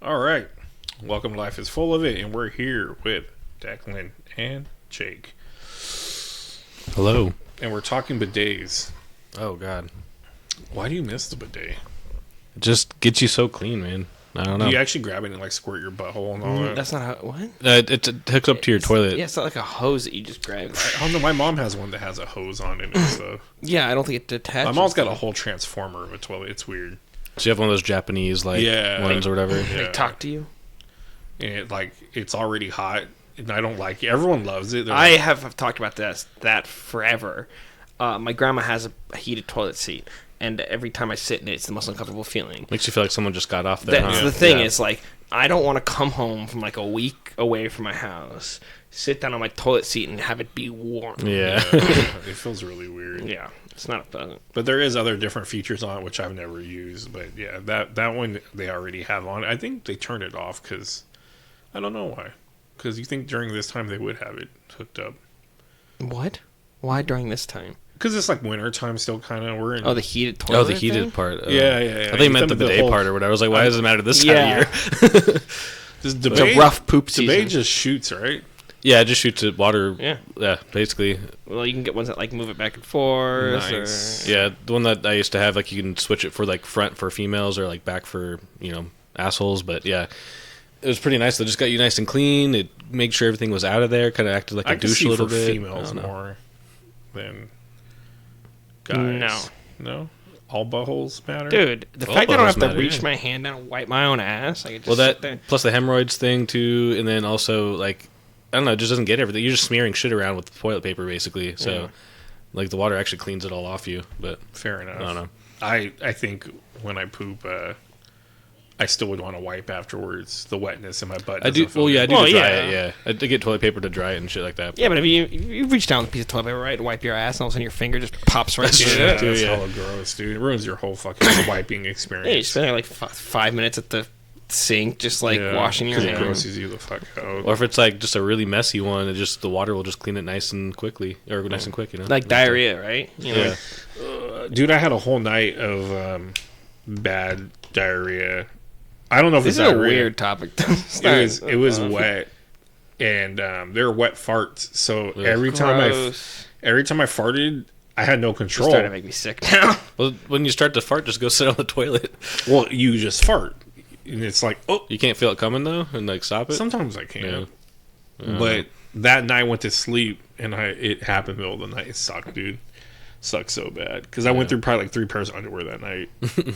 All right. Welcome to Life is Full of It, and we're here with Declan and Jake. Hello. And we're talking bidets. Oh, God. Why do you miss the bidet? It just gets you so clean, man. I don't know. Do you actually grab it and like squirt your butthole and all that? That's not how. What? It hooks up to your toilet. Yeah, it's not like a hose that you just grab. I don't know. My mom has one that has a hose on it and stuff. Yeah, I don't think it detaches. My mom's got a whole transformer of a toilet. It's weird. So you have one of those Japanese ones or whatever. Yeah. They talk to you. And it's already hot, and I don't like it. Everyone loves it. I have talked about that forever. My grandma has a heated toilet seat, and every time I sit in it, it's the most uncomfortable feeling. Makes you feel like someone just got off there. That's the thing. Is like I don't want to come home from like a week away from my house, sit down on my toilet seat, and have it be warm. Yeah. It feels really weird. Yeah, it's not pleasant. But there is other different features on it, which I've never used. But yeah, that one they already have on. I think they turned it off because I don't know why. Because you think during this time they would have it hooked up. What? Why during this time? Because it's like winter time still, kind of. We're in. Oh, the heated toilet. Oh, the heated thing? part. Yeah. I think you meant the bidet part or whatever. I was like, why does it matter this time Yeah. of year? This It's a rough poop season. Debate just shoots, right? Yeah, it just shoots it water. Yeah. Basically. Well, you can get ones that like move it back and forth. Nice. Yeah, the one that I used to have, like you can switch it for like front for females or like back for, assholes. But yeah, it was pretty nice. They just got you nice and clean. It made sure everything was out of there. Kind of acted like a douche a little for bit. females more than guys. No? All buttholes matter? Dude, the All fact that I don't have buttholes to matter, reach yeah. my hand down and wipe my own ass. I could just Well, sit there. that plus the hemorrhoids thing too, and then also like I don't know, it just doesn't get everything. You're just smearing shit around with toilet paper basically. So, Yeah. like the water actually cleans it all off you. But Fair enough. I don't know. I think when I poop, I still would want to wipe afterwards. The wetness in my butt. I do. doesn't feel Well, yeah, I good. do Well, to dry yeah. it. Yeah, I do get toilet paper to dry it and shit like that. Yeah, but if you reach down with a piece of toilet paper, right, to wipe your ass, and all of a sudden your finger just pops right through Yeah, it. that's yeah. hella gross, dude. It ruins your whole fucking wiping Yeah, you experience. spend like 5 minutes at the sink just like washing your It hands. grosses you the fuck out. Or if it's like just a really messy one, the water will just clean it nice and quickly or nice and quick. Like diarrhea, right? You know, Yeah. Dude, I had a whole night of bad diarrhea. I don't know if This it's is a diarrhea. weird topic. It was wet, and they were wet farts. So every time I farted, I had no You're control. starting to make me sick now. Well, when you start to fart, just go sit on the toilet. Well, you just fart, and it's like, oh. You can't feel it coming though, and like stop it. Sometimes I can, Yeah. but that night I went to sleep, and it happened middle of the night. It sucked, dude. Sucked so bad because I went through probably like 3 pairs of underwear that night.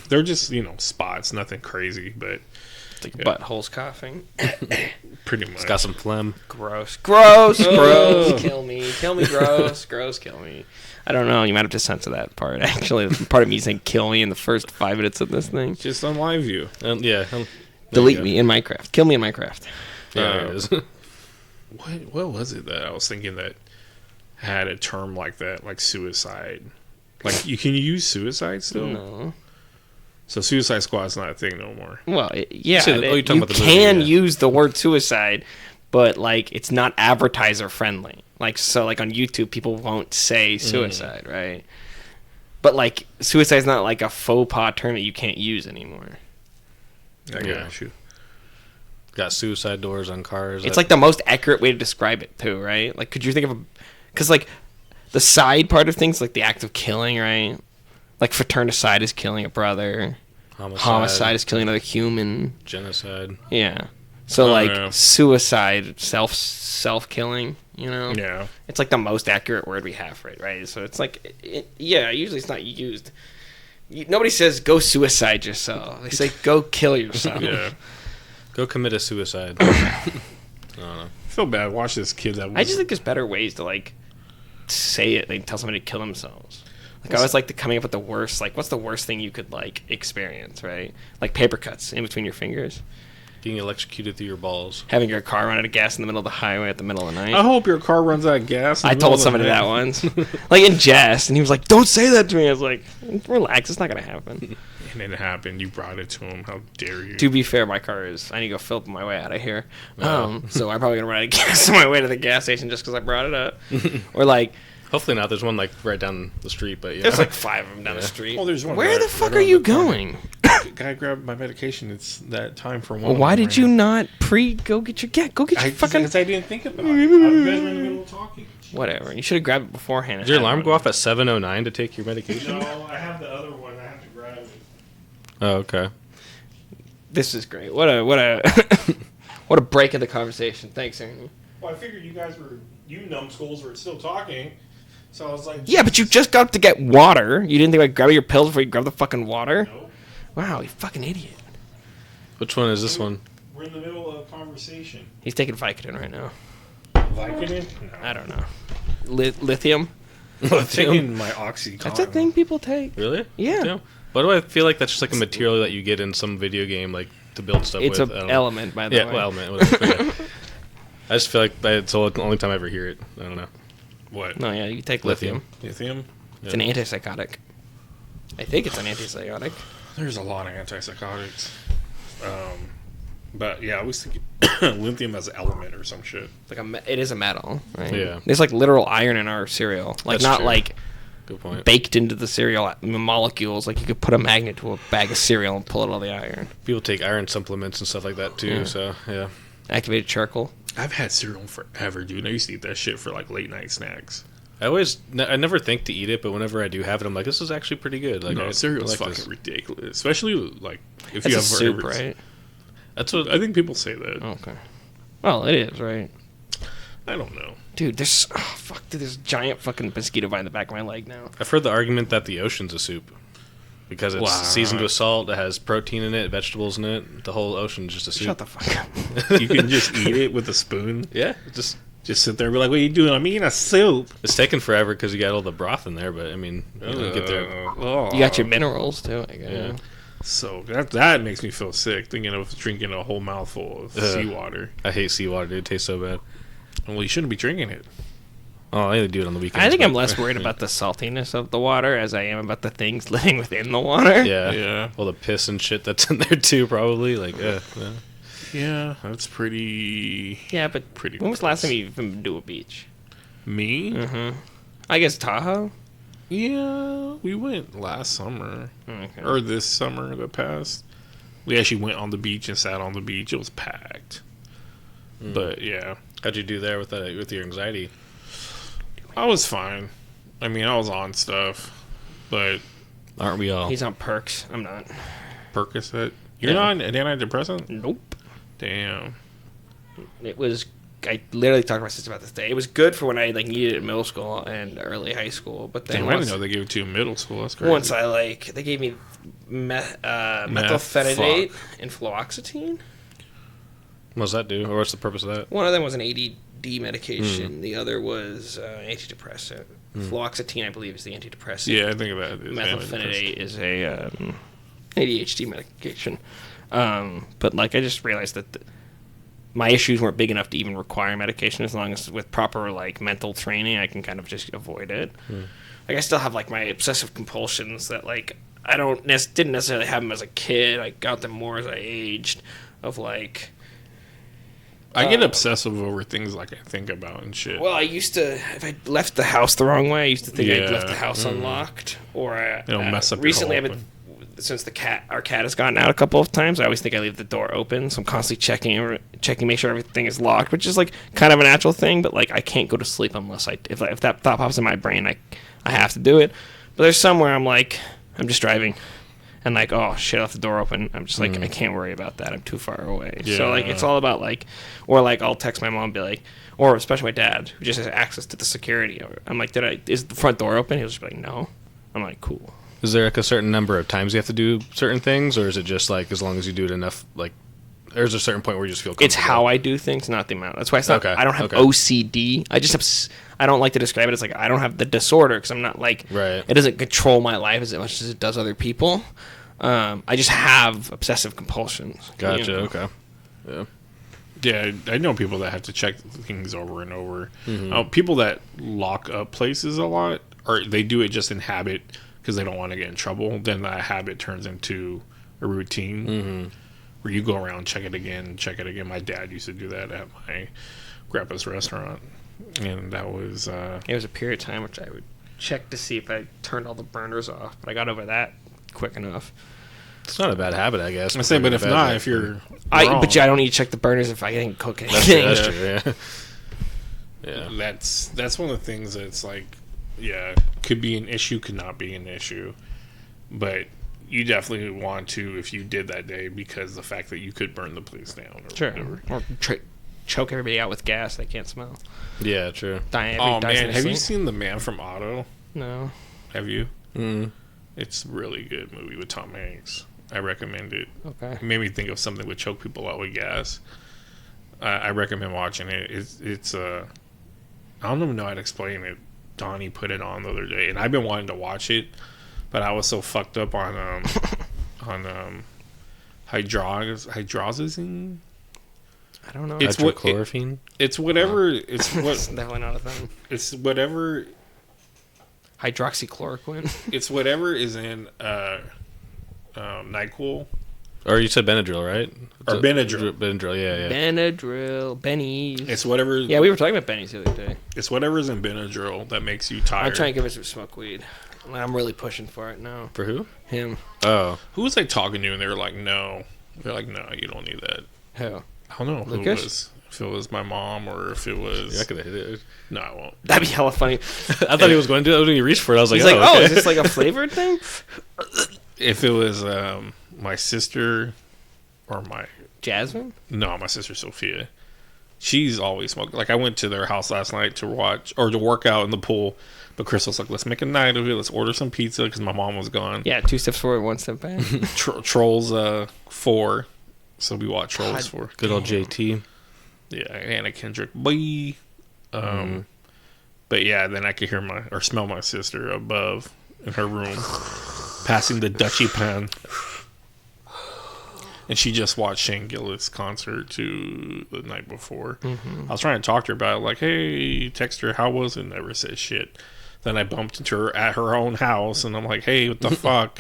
They're just spots, nothing crazy, but It's like buttholes coughing. pretty much. It's got some phlegm. Gross. Gross. Kill me. Kill me, gross. Gross, kill me. I don't know. You might have to censor that part, actually. Part of me saying kill me in the first 5 minutes of this thing. Just on live view. Yeah. Delete me in Minecraft. Kill me in Minecraft. Yeah, there it is. What was it that I was thinking that had a term like that, like suicide? Like, you can use suicide still? No. So Suicide Squad's not a thing no more. Well, yeah. So, you're talking you about the movie, can yeah. use the word suicide, but, like, it's not advertiser friendly. Like, so, like, on YouTube, people won't say suicide, right? But, like, suicide's not, like, a faux pas term that you can't use anymore. I Yeah. got you. Got suicide doors on cars. It's like the most accurate way to describe it too, right? Like, could you think of because like the side part of things, like the act of killing, right? Like fratricide is killing a brother, homicide is killing another human, genocide. yeah. So Oh, like yeah. suicide, self killing, Yeah. it's like the most accurate word we have for it, right? So it's like, usually it's not used. Nobody says go suicide yourself. They say go kill yourself. Yeah. Go commit a suicide. I don't know. I feel bad. Watch this kid that was... I just think there's better ways to like say it than tell somebody to kill themselves. Like I always like coming up with the worst. Like, what's the worst thing you could like experience, right? Like paper cuts in between your fingers, Getting electrocuted through your balls. having your car run out of gas in the middle of the highway at the middle of the night. I hope your car runs out of gas. in I the middle told of somebody the that night. once, like in jest, and he was like, "Don't say that to me." I was like, "Relax, it's not gonna happen." And it happened. You brought it to him. How dare you? To be fair, my car is. I need to go fill up on my way out of here. So I'm probably gonna run out of gas on my way to the gas station just because I brought it up. Or like, Hopefully not. There's one like right down the street, but yeah. there's like 5 of them down the street. Oh, there's one Where right- the fuck right are around you the corner. going? gotta grab my medication. It's that time for one. Well, why did you not go get your fucking... Because I didn't think about it. You guys were in the middle of talking. Whatever. You should have grabbed it beforehand. Did your alarm go off at 7:09 to take your medication? No, I have the other one. I have to grab it. Oh, okay. This is great. What a what a break in the conversation. Thanks, Aaron. Well, I figured you numbskulls were still talking. So I was like... Yeah, but you just got up to get water. You didn't think about grabbing your pills before you grabbed the fucking water? No. Wow, you fucking idiot. Which one is this one? We're in the middle of a conversation. He's taking Vicodin right now. Vicodin? No. I don't know. Lithium? I'm taking my Oxycontin. That's a thing people take. Really? Yeah. Damn. Why do I feel like that's just like a material that you get in some video game, like to build stuff It's with? an element, by the way. Yeah, well, element. Whatever. Yeah. I just feel like it's the only time I ever hear it. I don't know. What? No, yeah, you take lithium. Lithium? It's an antipsychotic. I think it's an antipsychotic. There's a lot of antipsychotics. But yeah, I was thinking lithium as an element or some shit. It is a metal, right? Yeah. There's like literal iron in our cereal. Like That's not true. like Good point. baked into the cereal molecules. Like you could put a magnet to a bag of cereal and pull out all the iron. People take iron supplements and stuff like that too. Yeah. So yeah. Activated charcoal. I've had cereal forever, dude. I used to eat that shit for like late night snacks. I never think to eat it, but whenever I do have it, I'm like, this is actually pretty good. Like, No, cereal's like fucking this. ridiculous, especially like if It's you a have soup, favorites. right? That's what I think people say that. Okay. Well, it is, right? I don't know. Dude, there's there's a giant fucking mosquito bite in the back of my leg now. I've heard the argument that the ocean's a soup because it's Wow. seasoned with salt, it has protein in it, vegetables in it. The whole ocean's just a soup. Shut the fuck up. You can just eat it with a spoon. Yeah, Just sit there and be like, "What are you doing? I'm eating a soup." it's taken forever because you got all the broth in there, but I mean, you get there. You got your minerals too, I guess. Yeah. So that makes me feel sick thinking of drinking a whole mouthful of seawater. I hate seawater, dude. It tastes so bad. Well, you shouldn't be drinking it. Oh, I only do it on the weekends. I think I'm but- less worried about the saltiness of the water as I am about the things living within the water. Yeah, Yeah. all the piss and shit that's in there too, probably. Like, Yeah, that's pretty. Yeah, but Pretty when was the last gross. time you even been to a beach? Me? Mm-hmm. I guess Tahoe. Yeah, we went last summer Okay. or this summer that passed. We actually went on the beach and sat on the beach. It was packed. But yeah, how'd you do there with that with your anxiety? I was fine. I mean, I was on stuff, but Aren't we all? He's on perks. I'm not. Percocet. You're Yeah. not an antidepressant? Nope. Damn. It was. I literally talked to my sister about this day. It was good for when I needed it in middle school and early high school, but then Damn, I once, didn't know they gave it to you in middle school. That's crazy. once I they gave me methylphenidate fuck. and fluoxetine. What does that do, or what's the purpose of that? One of them was an ADD medication. The other was antidepressant. Fluoxetine, I believe, is the antidepressant. Yeah, I think that is Methylphenidate is a ADHD medication. But like, I just realized that my issues weren't big enough to even require medication. As long as with proper like mental training, I can kind of just avoid it. Like, I still have like my obsessive compulsions that like I didn't necessarily have them as a kid. I got them more as I aged. Of like. I get obsessive over things like I think about and shit. Well, I used to, if I left the house the wrong way, I used to think I'd Yeah. left the house unlocked. Or It'll mess up your recently, whole I've been, since our cat has gotten out a couple of times, I always think I leave the door open. So I'm constantly checking, make sure everything is locked, which is like kind of a natural thing. But like, I can't go to sleep unless if that thought pops in my brain, I have to do it. But there's somewhere I'm like, I'm just driving. And like, oh shit, I left the door open. I'm just like, I can't worry about that. I'm too far away. So like, it's all about like, or like, I'll text my mom and be like, or especially my dad who just has access to the security. I'm like, is the front door open? He'll just be like, no. I'm like, cool. Is there like a certain number of times you have to do certain things, or is it just like as long as you do it enough, like, there's a certain point where you just feel comfortable? It's how I do things, not the amount. That's why it's not. Okay, I don't have okay. OCD. I just have. I don't like to describe it as like I don't have the disorder because I'm not like. Right. It doesn't control my life as much as it does other people. I just have obsessive compulsions. Gotcha. you know? Okay. Yeah. Yeah, I know people that have to check things over and over. People that lock up places a lot, or they do it just in habit because they don't want to get in trouble. Then that habit turns into a routine where you go around, check it again. My dad used to do that at my grandpa's restaurant, and that was It was a period of time which I would check to see if I turned all the burners off, but I got over that quick enough. It's not a bad habit, I guess. I say, but if not, if you're I wrong, but I don't need to check the burners if I didn't cook That's true. anything. That's true. Yeah. Yeah. that's one of the things that's like, yeah, could be an issue, could not be an issue, but you definitely want to if you did that day, because the fact that you could burn the place down or Sure. whatever. Or choke everybody out with gas they can't smell. Yeah. True. Oh man, have you seen The Man from Otto? No. Have you? Mm. It's a really good movie with Tom Hanks. I recommend it. Okay. It made me think of something that would choke people out with gas. I recommend watching it. It's I don't even know how to explain it. Donnie put it on the other day, and I've been wanting to watch it, but I was so fucked up on hydrazine. I don't know. It's what Hydrochlorophene. it's whatever. It's It's what definitely not a thing. it's whatever. Hydroxychloroquine. It's whatever is in NyQuil. Or you said Benadryl, right? Or Benadryl. Benadryl, yeah. Benadryl. Benny's. It's whatever. Yeah, we were talking about Benny's the other day. It's whatever's in Benadryl that makes you tired. I'm trying to give us some smoke weed. I'm really pushing for it now. For who? Him. Oh. Who was I talking to? And they were like, "No." They're like, "No, you don't need that." Who? I don't know who it Lucas? was. If it was my mom or if it was. Yeah, I could have hit it. No, I won't. That'd be hella funny. I thought he was going to do it when he reached for it. I was like, He's like, oh, okay. is this like a flavored thing? If it was my sister or my Jasmine? sister Sophia. She's always smoking. Like I went to their house last night to watch or to work out in the pool, but Chris was like, "Let's make a night of it. Let's order some pizza," because my mom was gone. Yeah, 2 steps forward, 1 step back. Trolls 4. So we watched Trolls 4. Good old JT. Yeah, Anna Kendrick. Boy. But yeah, then I could hear smell my sister above in her room passing the Dutchie pan. And she just watched Shane Gillis' concert too the night before. Mm-hmm. I was trying to talk to her about it, like, hey, text her, how was it? Never said shit. Then I bumped into her at her own house, and I'm like, hey, what the fuck?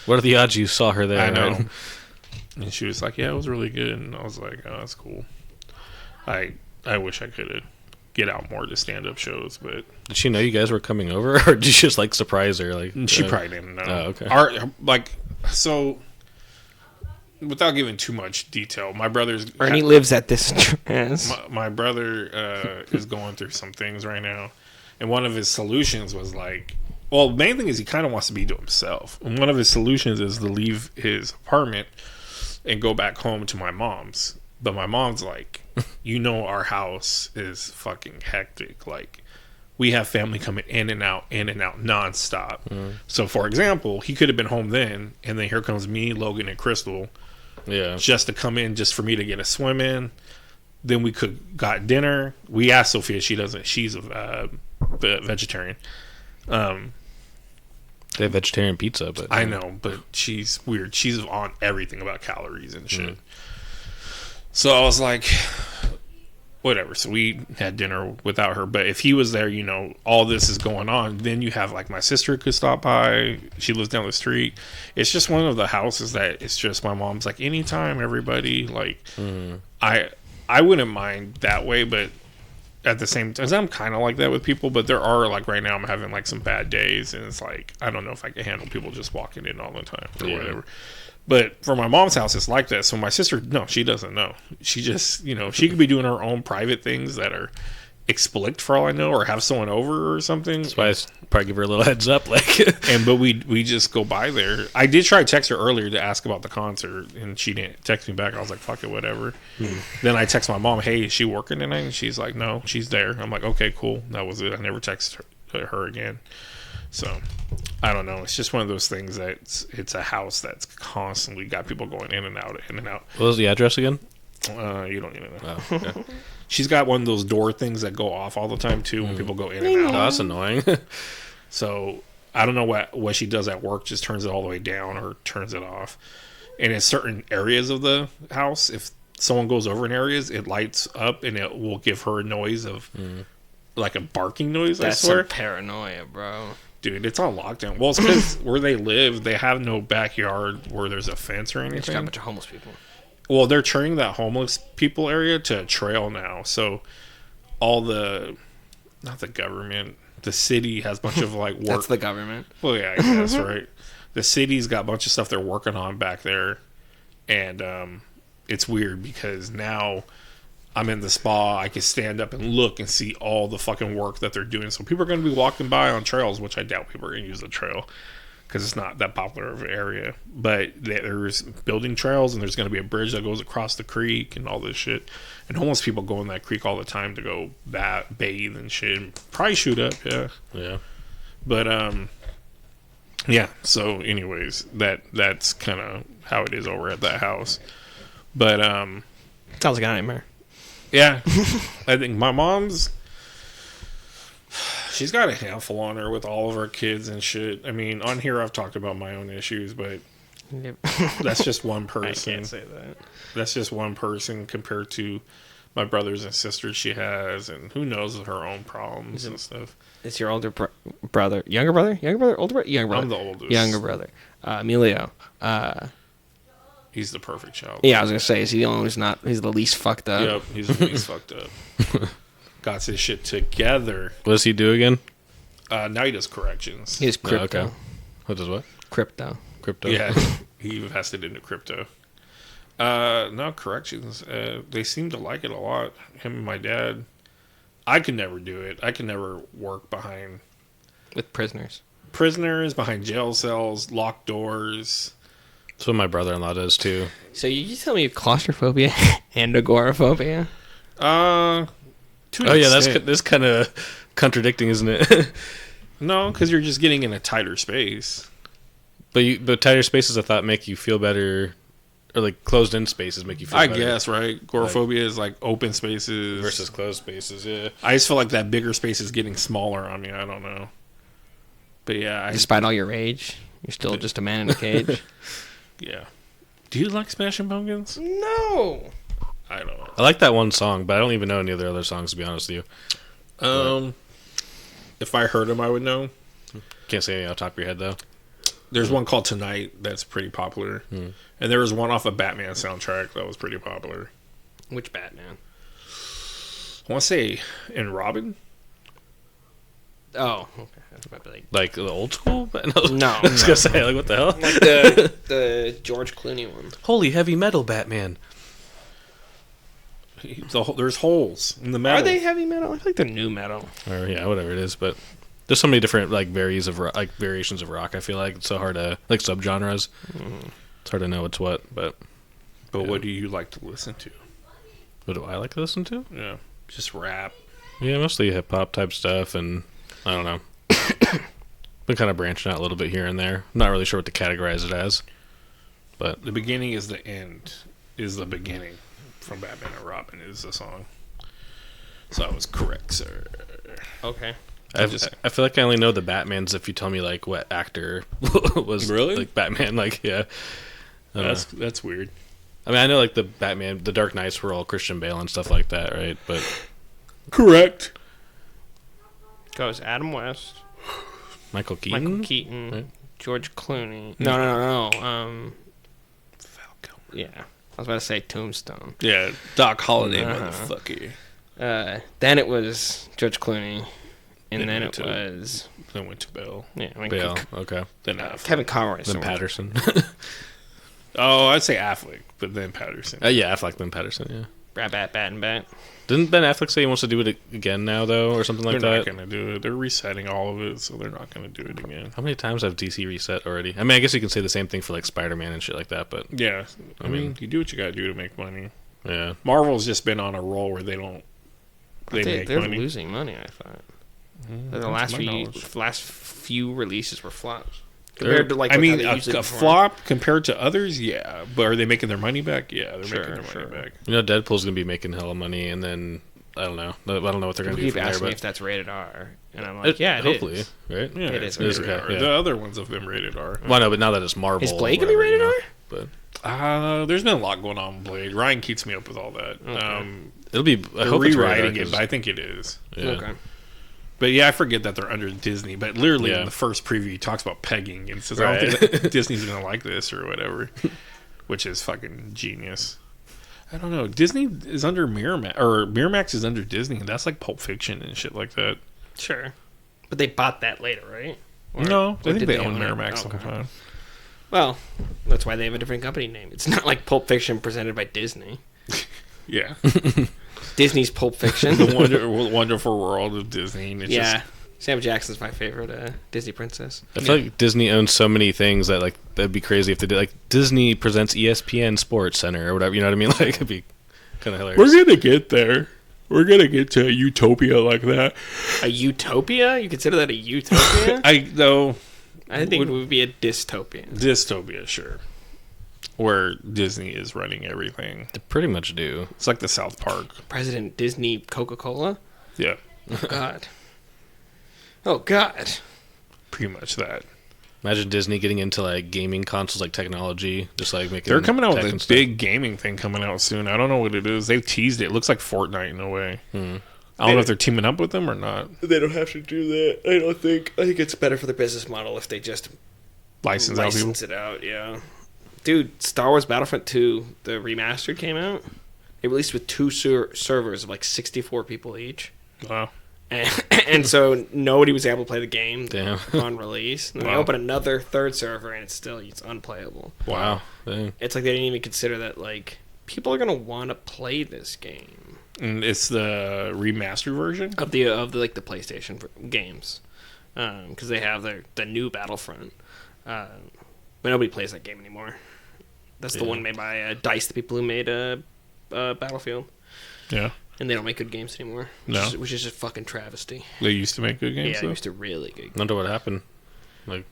What are the odds you saw her there? I know. Right? And she was like, yeah, it was really good. And I was like, oh, that's cool. I wish I could get out more to stand-up shows, but... Did she know you guys were coming over, or did you just, like, surprise her? Like She probably didn't know. Oh, okay. So... Without giving too much detail, my brother's... Ernie lives at this address. My brother is going through some things right now. And one of his solutions was like... Well, the main thing is he kind of wants to be to himself. And one of his solutions is to leave his apartment and go back home to my mom's. But my mom's like, you know our house is fucking hectic. Like, we have family coming in and out nonstop. Mm. So, for example, he could have been home then, and then here comes me, Logan, and Crystal... Yeah, just to come in, just for me to get a swim in. Then we got dinner. We asked Sophia, she's a vegetarian. They have vegetarian pizza, but I know, but she's weird. She's on everything about calories and shit. So I was like, whatever. So we had dinner without her. But if he was there, all this is going on. Then you have like my sister could stop by. She lives down the street. It's just one of the houses that it's just my mom's like, anytime, everybody. Like, I wouldn't mind that way, but at the same time, I'm kind of like that with people. But there are like right now, I'm having like some bad days, and it's like I don't know if I can handle people just walking in all the time or whatever. But for my mom's house, it's like that. So my sister, no, she doesn't know. She just, she could be doing her own private things that are explicit for all I know, or have someone over or something. That's why I probably give her a little heads up. But we just go by there. I did try to text her earlier to ask about the concert, and she didn't text me back. I was like, fuck it, whatever. Then I text my mom, hey, is she working tonight? And she's like, no, she's there. I'm like, okay, cool. That was it. I never texted her again. So I don't know. It's just one of those things that it's a house that's constantly got people going in and out, in and out. What was the address again? You don't need to know. Oh, okay. She's got one of those door things that go off all the time too when people go in and out. Oh, that's annoying. So I don't know what she does at work. Just turns it all the way down or turns it off. And in certain areas of the house, if someone goes over in areas, it lights up and it will give her a noise of like a barking noise. That's I swear, some paranoia, bro. Dude, it's on lockdown. Well, it's because where they live, they have no backyard where there's a fence or There's anything. got a bunch of homeless people. Well, they're turning that homeless people area to a trail now. So all not the government, the city has a bunch of like work. That's the government. Well, yeah, I guess, right. the city's got a bunch of stuff they're working on back there, and it's weird because now I'm in the spa. I can stand up and look and see all the fucking work that they're doing. So people are going to be walking by on trails, which I doubt people are going to use the trail because it's not that popular of an area. But there's building trails, and there's going to be a bridge that goes across the creek and all this shit. And homeless people go in that creek all the time to go bathe and shit. And probably shoot up, yeah. Yeah. But yeah. So, anyways, that's kind of how it is over at that house. But Sounds like a nightmare. yeah, I think my mom's. She's got a handful on her with all of her kids and shit. I mean, on here I've talked about my own issues, but that's just one person. I can't say that. That's just one person compared to my brothers and sisters she has, and who knows her own problems and stuff. It's your older brother, younger brother, older brother, younger brother. I'm the oldest. Younger brother, Emilio. He's the perfect child. Yeah, I was gonna say, is he the only one who's not? He's the least fucked up. Yep, he's the least fucked up. Got his shit together. What does he do again? Now he does corrections. He's crypto. Oh, okay. What does what? Crypto. Crypto. Yeah, he invested into crypto. No, corrections. They seem to like it a lot. Him and my dad. I could never do it. I could never work behind With prisoners. behind jail cells, locked doors. That's what my brother-in-law does too. So you tell me you have claustrophobia and agoraphobia? To an Oh yeah, extent. that's kind of contradicting, isn't it? No, because you're just getting in a tighter space. But tighter spaces, I thought, make you feel better, or like closed-in spaces make you feel I better. guess, right? Agoraphobia is like open spaces Versus closed spaces, yeah. I just feel like that bigger space is getting smaller on me. I don't know. But yeah, Despite all your rage, you're still just a man in a cage. yeah. Do you like Smashing Pumpkins? No. I don't know. I like that one song, but I don't even know any of their other songs, to be honest with you. If I heard them, I would know. Can't say any off the top of your head, though. There's one called Tonight that's pretty popular. And there was one off a Batman soundtrack that was pretty popular. Which Batman? I want to say in Robin. Oh, okay. That's probably Like the old school? No, I was going to say, like, what the hell? like the George Clooney one. Holy heavy metal Batman. There's holes in the metal. Are they heavy metal? I feel like they're new metal. Or, yeah, whatever it is, but there's so many different, like, variations of rock, I feel like. It's so hard to, like, subgenres. It's hard to know what's what, but But what do you like to listen to? what do I like to listen to? Yeah, just rap. Yeah, mostly hip-hop type stuff, and I don't know. Been kind of branching out a little bit here and there. Not really sure what to categorize it as, but The beginning is the end. Is the beginning from Batman and Robin is the song. So I was correct, sir. Okay. I feel like I only know the Batmans if you tell me like what actor was Really? like Batman. Like yeah, I don't know. That's weird. I mean I know like the Batman, the Dark Knights were all Christian Bale and stuff like that, right? But Correct. Goes Adam West, Michael Keaton. Michael Keaton, Right. George Clooney. No. Val Kilmer. Yeah. I was about to say Tombstone. Yeah, Doc Holliday, Uh-huh. motherfucker. Then it was George Clooney, and Then then went it to- was Then went to Bell. Bale. Okay. Then Affleck. Kevin Conroy. Then somewhere. Patterson. Oh, I'd say Affleck, but then Patterson. Yeah, Affleck then Patterson. Yeah. Bat and bat. Didn't Ben Affleck say he wants to do it again now though, or something like They're that? not going to do it. They're resetting all of it, so they're not going to do it again. How many times have DC reset already? I mean, I guess you can say the same thing for like Spider-Man and shit like that, but Yeah, I mean, you do what you got to do to make money. yeah. Marvel's just been on a roll where they make They're money. losing money. I thought. The That's my knowledge. last few releases were flops They're- compared to like. I what mean, they a usually perform. flop compared to others, yeah. But are they making their money back? Yeah, they're Sure, making their sure. money back. You know, Deadpool's gonna be making hella money, and then I don't know. I don't know what they're gonna People do keep from there, asking me but if that's rated R, and I'm like, yeah, hopefully, is. right? Yeah, It is rated rated R. R, yeah. The other ones have been rated R. Well, no, but now that it's Marvel, Is or Blade gonna be whatever, rated you know, R? But There's been a lot going on with Blade. Ryan keeps me up with all that. Okay. it'll be. I They're hope it's rated R, rewriting it, 'cause- but I think it is. yeah. Okay. But yeah, I forget that they're under Disney. But literally Yeah. in the first preview, he talks about pegging and says, "I Right. don't think that Disney's gonna like this or whatever," which is fucking genius. I don't know. Disney is under Miramax, or Miramax is under Disney, and that's like Pulp Fiction and shit like that. Sure. But they bought that later, right? Or- No, or I think did they own it? Miramax Okay. sometime. Well, that's why they have a different company name. It's not like Pulp Fiction presented by Disney. Yeah. Disney's Pulp Fiction. The wonderful world of Disney. And it's Yeah. Sam Jackson's my favorite Disney princess. I feel like Disney owns so many things that like that'd be crazy if they did. Like Disney presents ESPN Sports Center or whatever. You know what I mean? Like it'd be kind of hilarious. We're gonna get there. We're gonna get to a utopia like that. A utopia? You consider that a utopia? I think it would be a dystopia. Dystopia, sure. Where Disney is running everything. They pretty much do. It's like the South Park. President Disney Coca-Cola? Yeah. Oh, God. Oh, God. Pretty much that. Imagine Disney getting into like gaming consoles, like technology, just like making. They're coming out tech with and a stuff. big gaming thing coming out soon. I don't know what it is. They've teased it. It looks like Fortnite in a way. I don't know if they're teaming up with them or not. They don't have to do that. I don't think. I think it's better for the business model if they just License out people. it out, yeah. Dude, Star Wars Battlefront 2, the remastered came out. They released with two servers of like 64 people each. Wow. And so nobody was able to play the game Damn. on release. And they Wow. opened another third server and it's unplayable. Wow. Dang. It's like they didn't even consider that like people are gonna want to play this game And it's the remastered version? of the like the PlayStation games because they have the new Battlefront. But nobody plays that game anymore. That's the one made by DICE, the people who made Battlefield. Yeah. And they don't make good games anymore. No. Which is just fucking travesty. They used to make good games, Yeah, though? they used to really good. Wonder what happened. Like,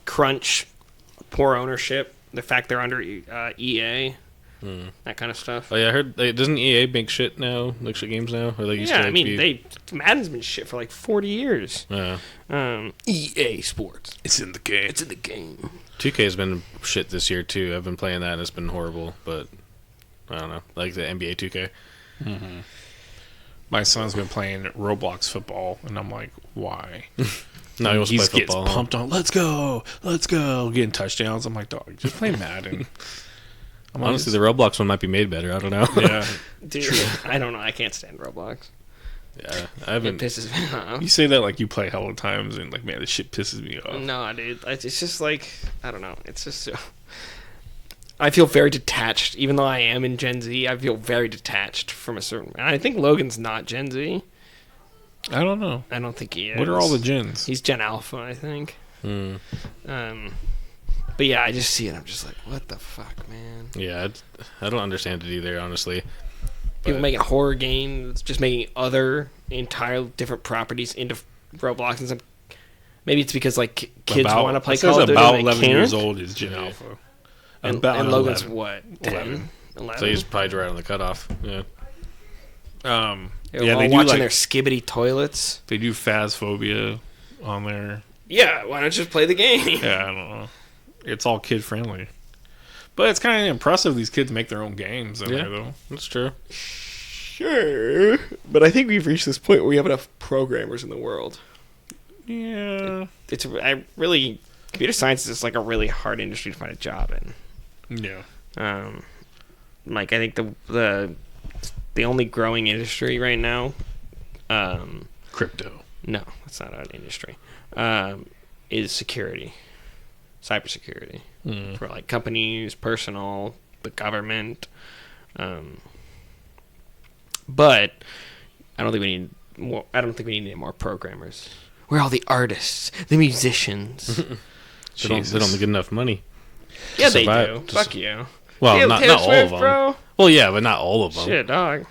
Crunch, poor ownership, the fact they're under EA, that kind of stuff. oh yeah, I heard. Doesn't EA make shit now? Like shit games now? Or they used Yeah, to, I mean, Madden's been shit for like 40 years. Yeah. EA Sports. It's in the game. It's in the game. 2K has been shit this year too. I've been playing that and it's been horrible. But I don't know, like the NBA 2K. My son's been playing Roblox football, and I'm like, why? No, he wants to He play gets football. pumped on, let's go, getting touchdowns. I'm like, dog, just play Madden. I'm like, Honestly, the Roblox one might be made better. I don't know. yeah. Dude, I don't know. I can't stand Roblox. Yeah, I It haven't. pisses me off. You say that like you play hella times, and like, man, this shit pisses me off. No, dude. It's just like, I don't know. It's just so... I feel very detached. Even though I am in Gen Z, I feel very detached from a certain... And I think Logan's not Gen Z. I don't know. I don't think he is. What are all the gens? He's Gen Alpha, I think. Hmm. But yeah, I just see it. I'm just like, what the fuck, man? Yeah, I don't understand it either. Honestly, People But- making horror games, just making other entire different properties into Roblox and some. Maybe it's because like kids want to play it says Call of Duty. about and they 11 years can't. old is Gen Alpha. And, About and Logan's 11. what? 10? 11? so he's probably right on the cutoff. Yeah. They're yeah, all they do watching like their skibbity toilets. they do Phasphobia on there. Yeah, why not just play the game? Yeah, I don't know. It's all kid friendly, but it's kind of impressive these kids make their own games in Yeah. there though. That's true. Sure, but I think we've reached this point where we have enough programmers in the world. Yeah, Computer science is like a really hard industry to find a job in. yeah. Like I think the only growing industry right now, Crypto. no, that's not an industry, is security, cybersecurity for like companies, personal, the government. But I don't think we need more. I don't think we need any more programmers. We're all the artists, the musicians. They don't get enough money. Yeah, they survive. do. Fuck you. Well, Taylor not all Swift, of them. bro. Well, yeah, but not all of them. Shit, dog.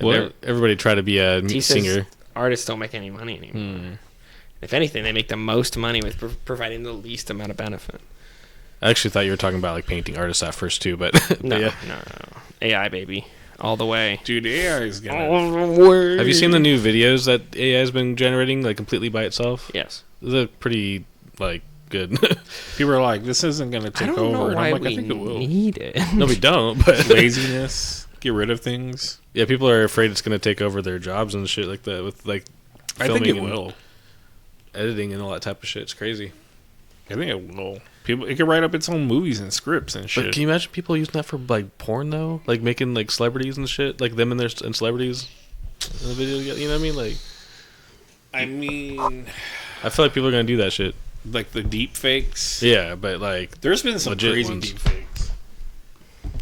Everybody try to be a He says singer. artists don't make any money anymore. If anything, they make the most money with providing the least amount of benefit. I actually thought you were talking about like painting artists at first too, but, No, but yeah. no. AI, baby. All the way. Dude, AI is gonna. Have you seen the new videos that AI has been generating like completely by itself? Yes. They're pretty like good. People are like, this isn't gonna I take don't over, know and why I'm like, we I think it will. need it. No, we don't. But Laziness, get rid of things. yeah, people are afraid it's gonna take over their jobs and shit like that with like I think it filming and will. editing and all that type of shit. It's crazy. I think it will. People, it can write up its own movies and scripts and shit. But can you imagine people using that for like porn though? Like making like celebrities and shit, like them and celebrities in the video. You know what I mean? Like, I mean, I feel like people are gonna do that shit. like the deep fakes. Yeah, but like There's been some legit crazy ones. deep fakes.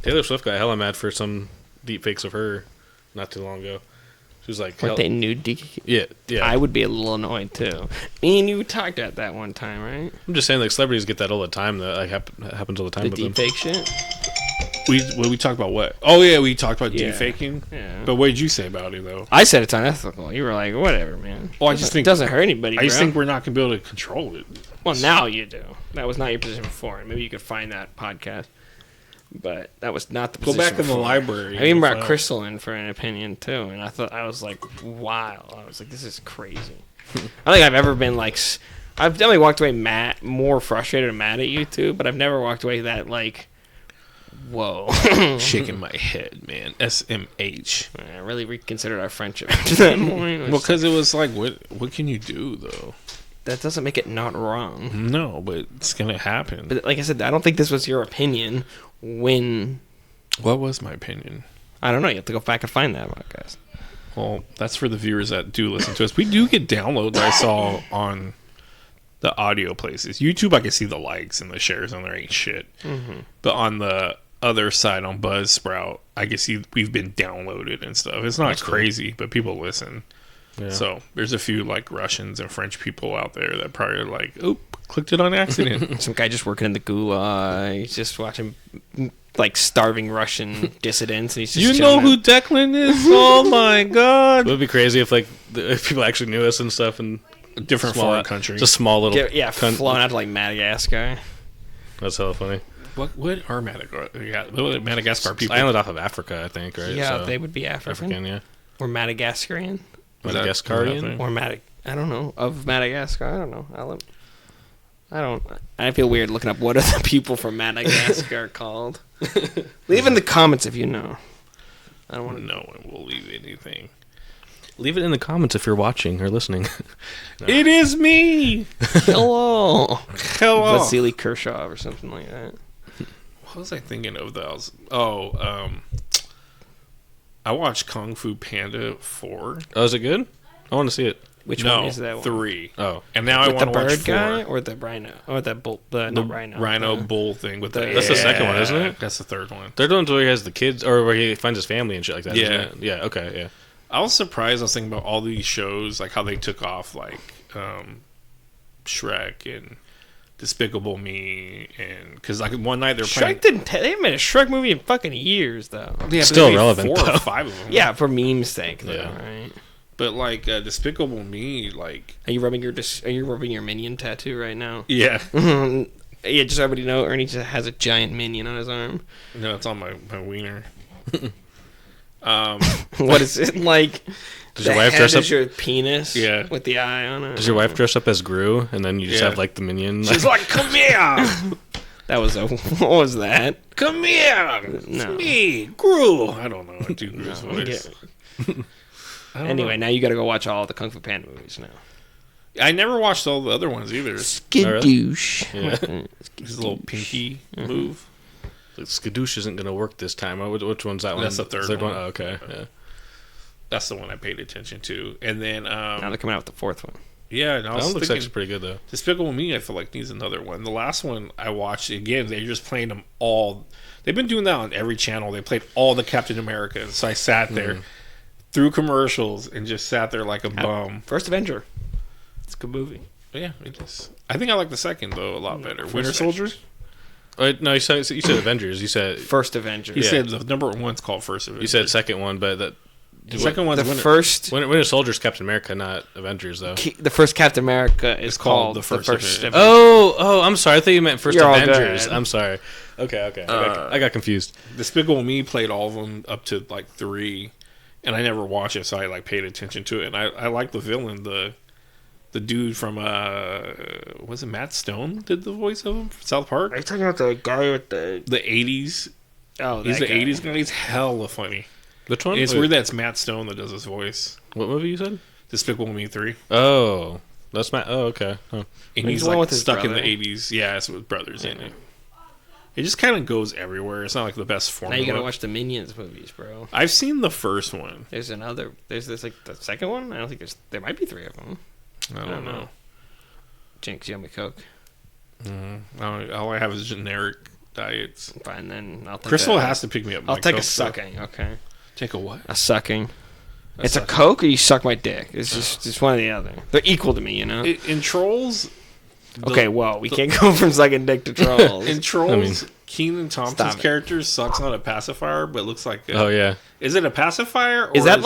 Taylor Swift got hella mad for some deep fakes of her not too long ago. She was like, Weren't they nude? yeah. I would be a little annoyed too. Me and you talked at that one time, right? I'm just saying, like, celebrities get that all the time. That like happens all the time The with deep them. fake shit. We talked about what? Oh yeah, we talked about Yeah. deep faking. Yeah. But what did you say about it though? I said it's unethical. You were like, whatever, man. Well, I just think it doesn't hurt anybody. I just bro. think we're not gonna be able to control it. Well, now you do. That was not your position before. Maybe you could find that podcast. But that was not the Go position back in the before. library. I even brought Find- Crystal in for an opinion too, and I was like, wow. I was like, this is crazy. I don't think I've ever been like. I've definitely walked away more frustrated and mad at YouTube, but I've never walked away that like, whoa. shaking my head, man. SMH. I really reconsidered our friendship at that point. Well, because it was like, what can you do though? That doesn't make it not wrong. No, but it's gonna happen. But like I said, I don't think this was your opinion when. What was my opinion? I don't know. You have to go back and find that podcast. Well, that's for the viewers that do listen to us. We do get downloads. I saw on the audio places. YouTube, I can see the likes and the shares, and there ain't shit. Mm-hmm. But on the other side, on Buzzsprout, I can see we've been downloaded and stuff. It's not That's cool. crazy, but people listen. Yeah. So there's a few like Russians and French people out there that probably are like, "Oh, clicked it on accident." Some guy just working in the gulag. He's just watching like starving Russian dissidents. And he's just You chilling know who out. Declan is? Oh my god! It would be crazy if like if people actually knew us and stuff and Different foreign country. Just small little. Flown out to like Madagascar. That's hella funny. What are Madagascar? Yeah, what Madagascar people. Island off of Africa, I think, right? Yeah, So, they would be African. African, yeah. Or Madagascarian. Is that- Madagascarian. Or I don't know. Of Madagascar. I don't know. I feel weird looking up what are the people from Madagascar called. Leave in the comments if you know. I don't want to. No one will leave anything. Leave it in the comments if you're watching or listening. No. It is me. Hello. Hello. Vasily Kershaw or something like that. What was I thinking of? That I watched Kung Fu Panda 4. Oh, is it good? I want to see it. Which No, one is that one? 3. Oh, And now With I the want to watch bird 4. guy or the rhino? Or the bull? Not rhino. Rhino the- bull thing with the. That's the second one, isn't it? That's the third one. third one's where he has the kids, or where he finds his family and shit like that. Yeah. isn't it? Yeah. Okay. Yeah. I was surprised. I was thinking about all these shows, like how they took off, like Shrek and Despicable Me, and because like one night they were playing. They haven't made a Shrek movie in fucking years, though. Yeah, but Still they made relevant, 4 or though. 5 of them. Yeah, for meme's sake, though, Yeah. right? But like Despicable Me, like Are you rubbing your minion tattoo right now? yeah, Yeah, just so everybody know, Ernie just has a giant minion on his arm. no, it's on my wiener. What is it like? Does your wife dress up? Your penis? Yeah. with the eye on it. Does your wife dress up as Gru, and then you just Yeah. have like the minion? She's like, "Come here, That was what was that? come here, it's No. me, Gru." I don't know. I do Gru's voice. I don't Anyway, know. now you got to go watch all the Kung Fu Panda movies now. I never watched all the other ones either. Skadoosh. Yeah. His little pinky move. Like, Skadoosh isn't gonna work this time. Which one's that one? That's the third one. Oh, okay. Yeah. That's the one I paid attention to. And then, Now they're coming out with the fourth one. yeah, and I That was one looks thinking, actually pretty good though. Despicable Me, I feel like needs another one. The last one I watched, again, they're just playing them all. They've been doing that on every channel. They played all the Captain Americas. So I sat there through commercials and just sat there like a bum. First Avenger. It's a good movie. But yeah, I think I like the second, though, a lot better. Winter Soldier? No, you said Avengers. You said First Avenger. He said the number one's called First Avenger. you said second one, but the second one's the Winter. first. Winter Soldier's Captain America, not Avengers though. The first Captain America is called called the First Avenger. Oh, I'm sorry. I thought you meant First You're all Avengers. good. I'm sorry. Okay. I got confused. Despicable Me played all of them up to like 3, and I never watched it, so I like paid attention to it. And I like the villain, the dude from was it Matt Stone did the voice of him from South Park? Are you talking about the guy with the? The 80s. Oh, He's that the guy. 80s guy. He's hella funny. Which one? It's Wait, weird that's Matt Stone that does his voice. What movie you said? Despicable Me 3. Oh, that's Matt. Oh, okay. Huh. And He's he's the one like with his stuck in brother. the 80s. Yeah, it's with brothers in it. It just kind of goes everywhere. It's not like the best Now formula. you gotta watch the Minions movies, bro. I've seen the first one. There's this like the second one. I don't think there might be 3 of them. I don't know. Jinx, you owe me Coke. All I have is generic diets. Fine, then I'll take Crystal has to pick me up. I'll take Coke, a sucking, okay? Take a what? A sucking. It's a Coke or you suck my dick. It's just one or the other. They're equal to me, you know? In Trolls... Okay, well, we can't go from sucking dick to Trolls. In Trolls, Kenan Thompson's Stop it. character sucks on a pacifier, but looks like... Oh, yeah. Is it a pacifier? Or Is that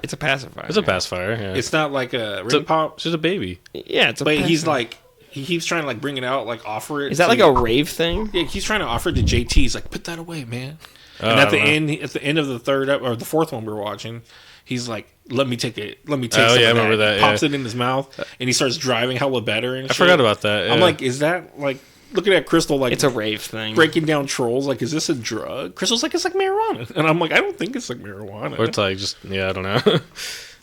it's a pacifier. It's a pacifier, yeah. It's not like a It's ring pop? just a baby. Yeah, it's a But pacifier. he's like... He keeps trying to like bring it out, like offer it. Is that like a rave thing? Yeah, he's trying to offer it to JT. He's like, put that away, man. Oh, And I at the don't know. end of the third or the fourth one we were watching, he's like, "Let me take it. Let me take." Oh, some yeah, of I remember that, Pops yeah. it in his mouth, and he starts driving hella better. And I forgot about that. I'm yeah. like, is that like looking at Crystal like It's a rave thing. breaking down Trolls? Like, is this a drug? Crystal's like, it's like marijuana, and I'm like, I don't think it's like marijuana. Or it's like just, yeah, I don't know.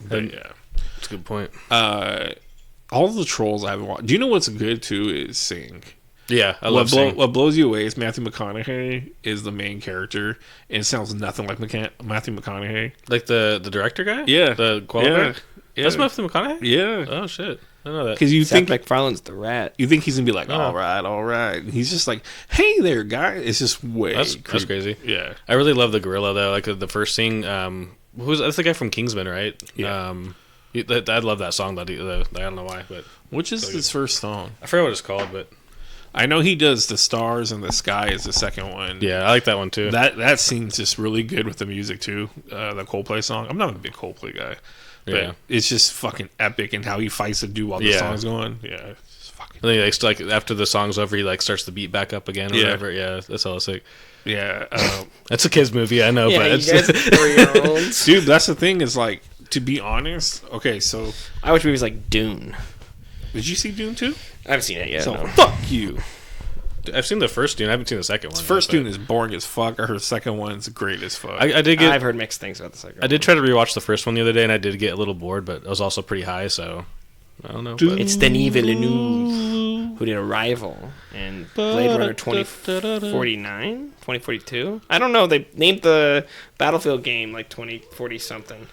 But yeah. That's a good point. All of the Trolls I've watched. Do you know what's good too? Is Sing. Yeah, I love Sing. What blows you away is Matthew McConaughey is the main character, and it sounds nothing like Matthew McConaughey. Like the director guy? Yeah. The qualifier? Yeah. That's Matthew McConaughey? Yeah, Oh, shit. I know that. because you Seth think MacFarlane's the rat. he's gonna be like, Oh. all right. He's just like, hey there, guy. It's just way. That's creepy. crazy. Yeah, I really love the gorilla, though. Like the first scene. That's the guy from Kingsman, right? Yeah. I love that song, but I don't know why, but which is his first song? I forget what it's called, but I know he does the stars and the sky is the second one. yeah, I like that one too. That scene's just really good with the music too. The Coldplay song. I'm not a big Coldplay guy, but Yeah. it's just fucking epic and how he fights the dude while the Yeah. song's going. Yeah, it's fucking. I think like after the song's over, he like starts the beat back up again or Yeah. whatever. Yeah, that's all sick. Yeah, That's a kids movie, I know, Yeah, but you it's guys are 3-year-olds. dude. That's the thing is like, to be honest. Okay, so I watch movies like Dune. did you see Dune 2? I haven't seen it yet. So no. fuck you. I've seen the first Dune. I haven't seen the second one. First yet, Dune is boring as fuck. I heard the second one's great as fuck. but I did get. I've heard mixed things about the second. I did try to rewatch the first one the other day, and I did get a little bored, but I was also pretty high, so I don't know. Dude. But It's Denis Villeneuve who did Arrival and Blade Runner 2049, 2042. I don't know. They named the Battlefield game like 2040 something.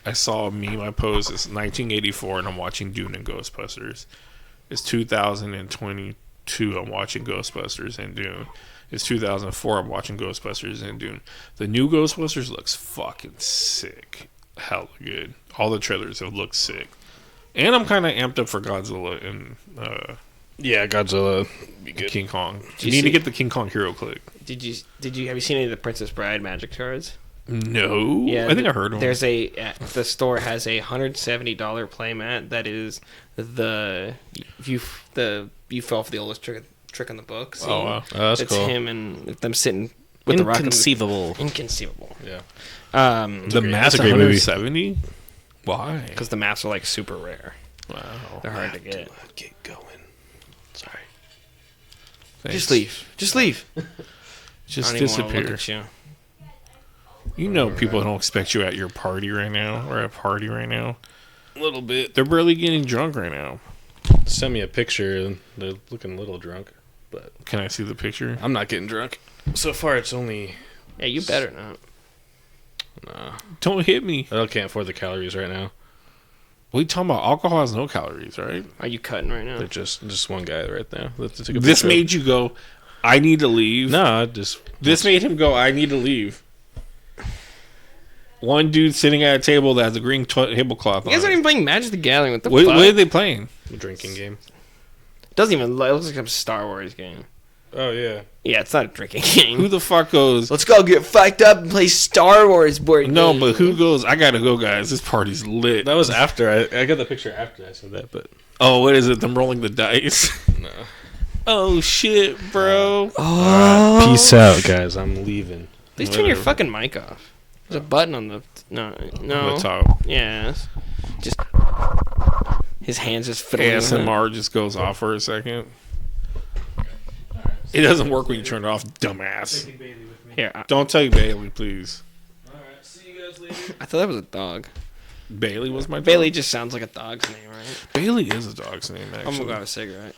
I saw a meme I posted. It's 1984, and I'm watching Dune and Ghostbusters. It's 2022. I'm watching Ghostbusters and Dune. It's 2004. I'm watching Ghostbusters and Dune. The new Ghostbusters looks fucking sick. Hella good. All the trailers have looked sick. And I'm kind of amped up for Godzilla and yeah, Godzilla be good. King Kong. Did You you need to see- get the King Kong hero click. Have you seen any of the Princess Bride magic cards? No. I think I heard one. There's the store has a $170 playmat that is the you fell for the oldest trick in the book. Scene. Oh, wow. Oh, that's It's cool. him and them sitting with the rock. Inconceivable. Inconceivable. Yeah. The math that's a great movie. 170? Why? Because the maps are like super rare. Wow. They're hard to get. Get going. Sorry. Thanks. Just leave. Just leave. Just I don't even wanna disappear. look at you. You know people don't expect you at your party right now or at a party right now. A little bit. They're barely getting drunk right now. Send me a picture, and they're looking a little drunk, but Can I see the picture? I'm not getting drunk. So far, it's only. Yeah, you better not. Nah, Don't hit me. I can't afford the calories right now. We talking about alcohol has no calories, right? Are you cutting right now? They're just one guy right there. Let's take a This picture. made you go, I need to leave. No, I just This made him go, I need to leave. One dude sitting at a table that has a green tablecloth You on guys aren't it. even playing Magic the Gathering. What the What fuck? are they playing? a drinking game. It doesn't even look. It looks like a Star Wars game. Oh yeah. Yeah, it's not a drinking game. Who the fuck goes, Let's go get fucked up and play Star Wars board no, game. but who goes, I gotta go, guys. This party's lit. That was after I got the picture after I said that, but Oh, what is it? Them rolling the dice? no. Oh, shit, bro. Oh. Peace out, guys. I'm leaving. Please turn your Whatever. fucking mic off. There's a button on the no. On the top. Yes. Just his hands just fiddling. with it. ASMR just goes off for a second. It doesn't work when you turn it off, dumbass. Here, Don't tell you Bailey, please. I thought that was a dog. Bailey was my dog. Bailey just sounds like a dog's name, right? Bailey is a dog's name, I'm actually. gonna go have a cigarette.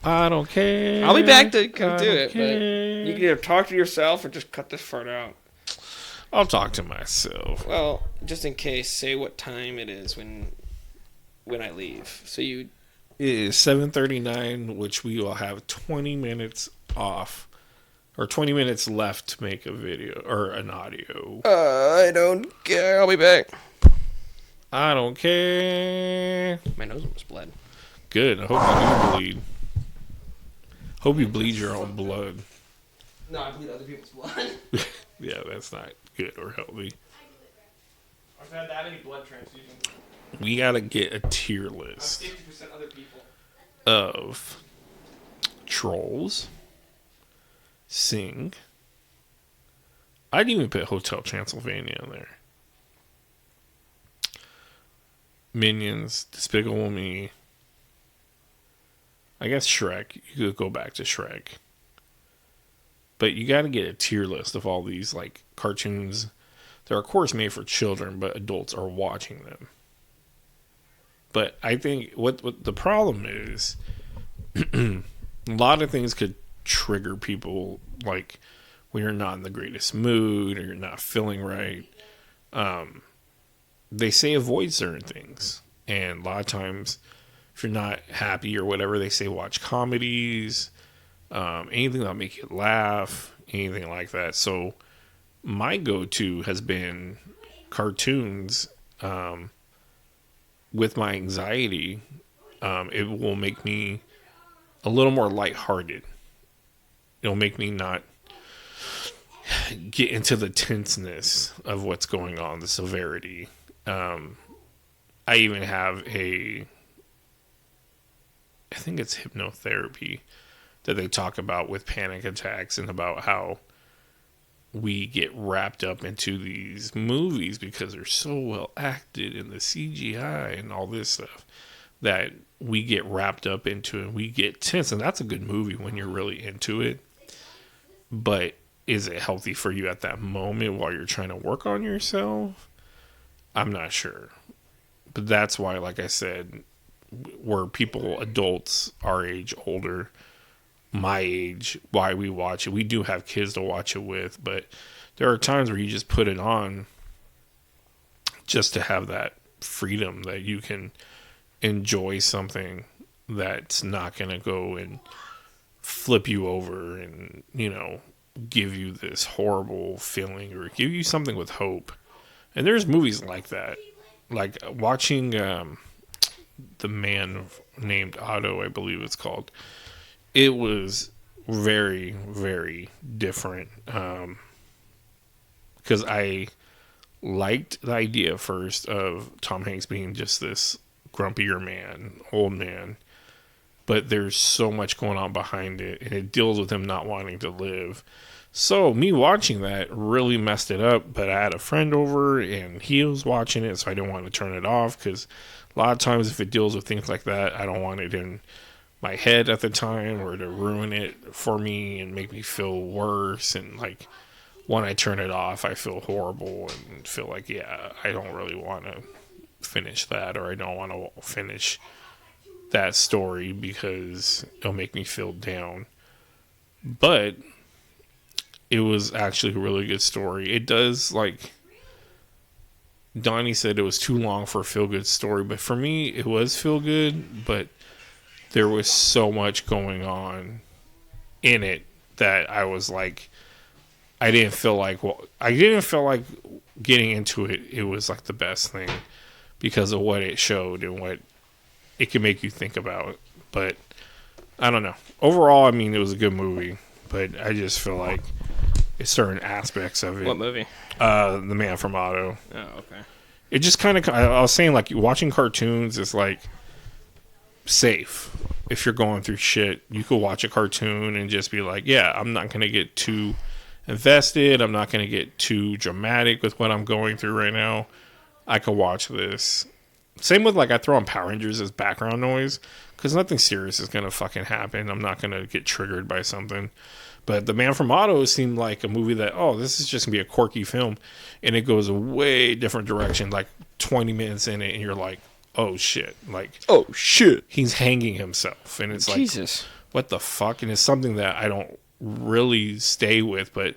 I don't care. I'll be back to come I do don't it, but care. you can either talk to yourself or just cut this part out. I'll talk to myself. Well, just in case, say what time it is when when I leave. So you. It is 7:39, which we will have 20 minutes off, or 20 minutes left to make a video or an audio. I don't care. I'll be back. I don't care. My nose almost bled. Good. I hope you do bleed. Hope you bleed your own blood. No, I bleed other people's blood. Yeah, that's not good or healthy. I've had that many blood transfusions. We gotta get a tier list 50% other people. of Trolls, Sing. I'd even put Hotel Transylvania in there. Minions, Despicable Me. I guess Shrek. You could go back to Shrek. But you got to get a tier list of all these like cartoons. They're of course made for children, but adults are watching them. But I think what the problem is, a lot of things could trigger people, like when you're not in the greatest mood or you're not feeling right. They say avoid certain things, and a lot of times, if you're not happy or whatever, they say watch comedies, anything that'll make you laugh, anything like that. So my go-to has been cartoons. With my anxiety, it will make me a little more lighthearted. It'll make me not get into the tenseness of what's going on, the severity. I even have I think it's hypnotherapy that they talk about with panic attacks, and about how we get wrapped up into these movies because they're so well acted in the CGI and all this stuff, that we get wrapped up into it. We get tense, and that's a good movie when you're really into it. But is it healthy for you at that moment while you're trying to work on yourself? I'm not sure. But that's why, like I said, where people, adults our age, older, my age, why we watch it. We do have kids to watch it with, but there are times where you just put it on just to have that freedom that you can enjoy something that's not going to go and flip you over and, give you this horrible feeling, or give you something with hope. And there's movies like that. Like watching The Man Named Otto, I believe it's called. It was very, very different, because I liked the idea first of Tom Hanks being just this grumpier man, old man, but there's so much going on behind it, and it deals with him not wanting to live. So me watching that really messed it up, but I had a friend over, and he was watching it, so I didn't want to turn it off, because a lot of times if it deals with things like that, I don't want it in my head at the time, or to ruin it for me and make me feel worse. And like when I turn it off, I feel horrible and feel like, yeah, I don't really want to finish that, or I don't want to finish that story because it'll make me feel down. But it was actually a really good story. It does, like Donnie said, it was too long for a feel-good story, but for me it was feel-good, but there was so much going on in it that I was like, I didn't feel like getting into it. It was like the best thing because of what it showed and what it can make you think about. But I don't know. Overall, I mean, it was a good movie, but I just feel like it's certain aspects of it. What movie? The Man from Otto. Oh, okay. It just kind of, I was saying, like, watching cartoons is like safe. If you're going through shit, you could watch a cartoon and just be like, yeah, I'm not going to get too invested. I'm not going to get too dramatic with what I'm going through right now. I could watch this. Same with, like, I throw on Power Rangers as background noise because nothing serious is going to fucking happen. I'm not going to get triggered by something. But The Man from Otto seemed like a movie that, oh, this is just going to be a quirky film. And it goes a way different direction, like 20 minutes in it, and you're like, oh shit, like, oh shit, he's hanging himself, and it's like, Jesus, what the fuck? And it's something that I don't really stay with, but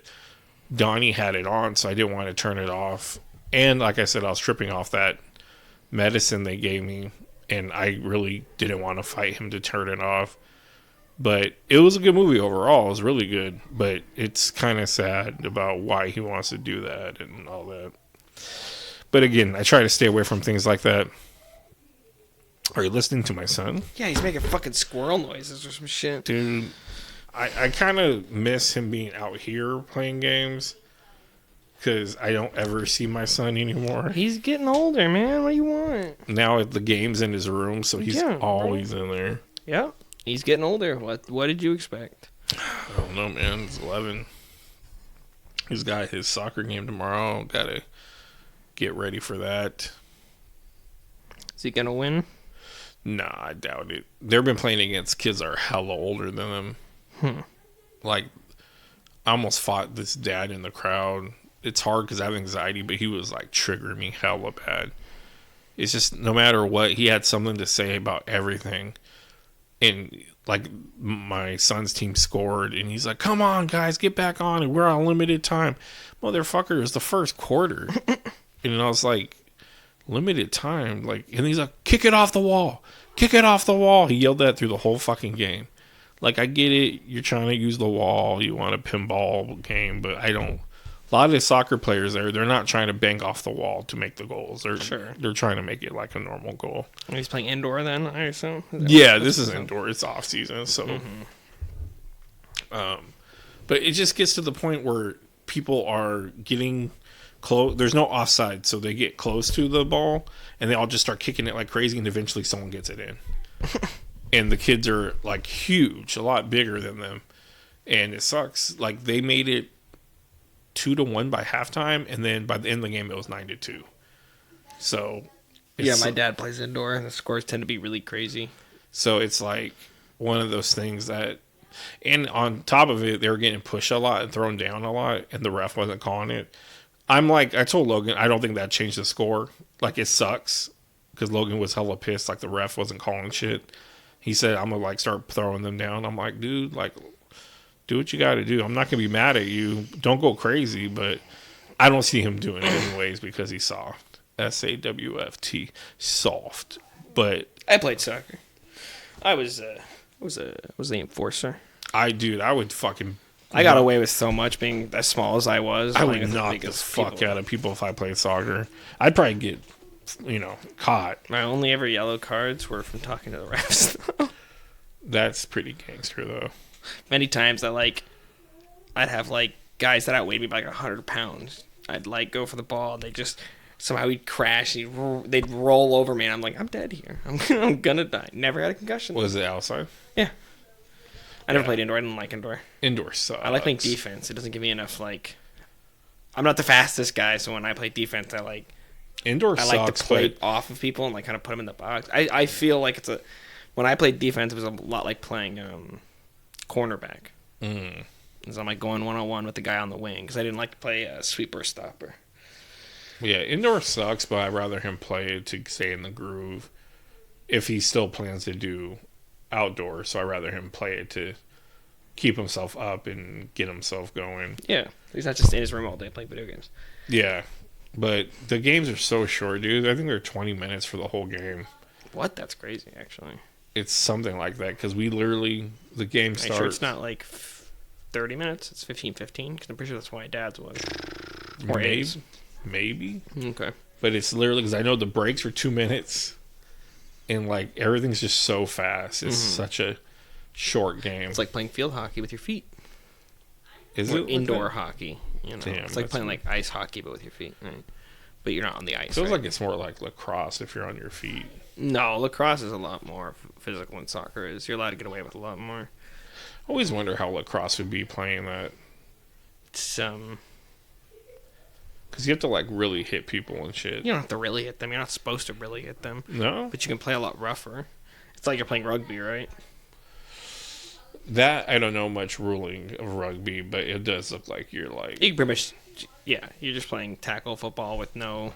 Donnie had it on, so I didn't want to turn it off. And like I said, I was tripping off that medicine they gave me, and I really didn't want to fight him to turn it off. But it was a good movie overall. It was really good. But it's kind of sad about why he wants to do that and all that. But again, I try to stay away from things like that. Are you listening to my son? Yeah, he's making fucking squirrel noises or some shit. Dude, I kind of miss him being out here playing games. Because I don't ever see my son anymore. He's getting older, man. What do you want? Now the game's in his room, so he's always in there. Yeah, he's getting older. What did you expect? I don't know, man. He's 11. He's got his soccer game tomorrow. Got to get ready for that. Is he gonna win? Nah, I doubt it. They've been playing against kids that are hella older than them. Like, I almost fought this dad in the crowd. It's hard because I have anxiety, but he was like triggering me hella bad. It's just no matter what, he had something to say about everything. And like my son's team scored, and he's like, "Come on, guys, get back on, and we're on limited time." Motherfucker, it was the first quarter, and I was like, "Limited time?" Like, and he's like, "Kick it off the wall, kick it off the wall." He yelled that through the whole fucking game. Like, I get it, you're trying to use the wall, you want a pinball game, but I don't. A lot of the soccer players there, they're not trying to bang off the wall to make the goals. They're trying to make it like a normal goal. He's playing indoor then, I assume? Yeah, this is indoor. It's off season, so. But it just gets to the point where people are getting close. There's no offside, so they get close to the ball, and they all just start kicking it like crazy, and eventually someone gets it in. And the kids are like huge, a lot bigger than them, and it sucks. Like, they made it 2-1 by halftime, and then by the end of the game it was 9-2. So yeah, my dad plays indoor, and the scores tend to be really crazy. So it's like one of those things that, and on top of it, they were getting pushed a lot and thrown down a lot, and the ref wasn't calling it. I'm like, I told Logan, I don't think that changed the score. Like, it sucks because Logan was hella pissed, like the ref wasn't calling shit. He said, "I'm gonna like start throwing them down." I'm like, dude, like, do what you got to do. I'm not going to be mad at you. Don't go crazy, but I don't see him doing it anyways because he's soft. SAWFT, soft. But I played soccer. I was the enforcer. I got away with so much being as small as I was. I would knock the fuck out of people if I played soccer. I'd probably get, caught. My only ever yellow cards were from talking to the refs. That's pretty gangster, though. Many times I'd have like guys that outweighed me by like 100 pounds. I'd like go for the ball, and they just somehow he'd crash. They'd roll over me, and I'm like, I'm dead here. I'm gonna die. Never had a concussion. Was it outside? Yeah. I never played indoor. I didn't like indoor. Indoor sucks. I like playing defense. It doesn't give me enough like. I'm not the fastest guy, so when I play defense, I like. Indoor sucks. I like to play off of people and like kind of put them in the box. I feel like when I played defense, it was a lot like playing cornerback. So I'm like going 1-on-1 with the guy on the wing because I didn't like to play sweeper stopper. Yeah, indoor sucks, but I'd rather him play it to stay in the groove if he still plans to do outdoor. So I'd rather him play it to keep himself up and get himself going. Yeah, he's not just in his room all day playing video games. Yeah, but the games are so short, dude. I think they're 20 minutes for the whole game. What? That's crazy, actually. It's something like that because we literally, the game starts. Sure it's not like 30 minutes. It's 15 because I'm pretty sure that's why Dad's was. Or maybe. Okay. But it's literally because I know the breaks are 2 minutes, and like everything's just so fast. It's such a short game. It's like playing field hockey with your feet. Is or it indoor like hockey? Damn, it's like playing like ice hockey but with your feet. Right? But you're not on the ice. Feels like it's more like lacrosse if you're on your feet. No, lacrosse is a lot more physical than soccer is. You're allowed to get away with a lot more. I always wonder how lacrosse would be playing that. It's because you have to like really hit people and shit. You don't have to really hit them. You're not supposed to really hit them. No, but you can play a lot rougher. It's like you're playing rugby, right? That I don't know much ruling of rugby, but it does look like you're like. You can pretty much, yeah. You're just playing tackle football with no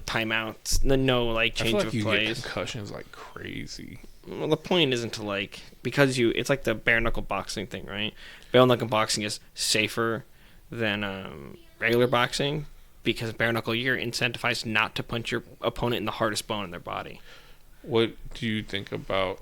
timeouts, no like change I feel like of you plays. Get concussions like crazy. Well, the point isn't to like because it's like the bare knuckle boxing thing, right? Bare knuckle boxing is safer than regular boxing because bare knuckle you're incentivized not to punch your opponent in the hardest bone in their body. What do you think about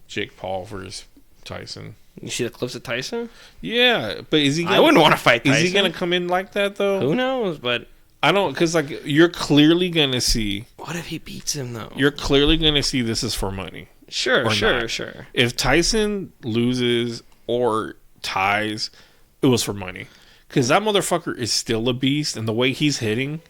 Jake Paul versus Tyson? You see the clips of Tyson? Yeah, but is he? I wouldn't want to fight Tyson. Is he gonna come in like that though? Who knows? But I don't, because like you're clearly gonna see. What if he beats him though? You're clearly gonna see this is for money. Sure. Not. Sure. If Tyson loses or ties, it was for money. Because that motherfucker is still a beast, and the way he's hitting,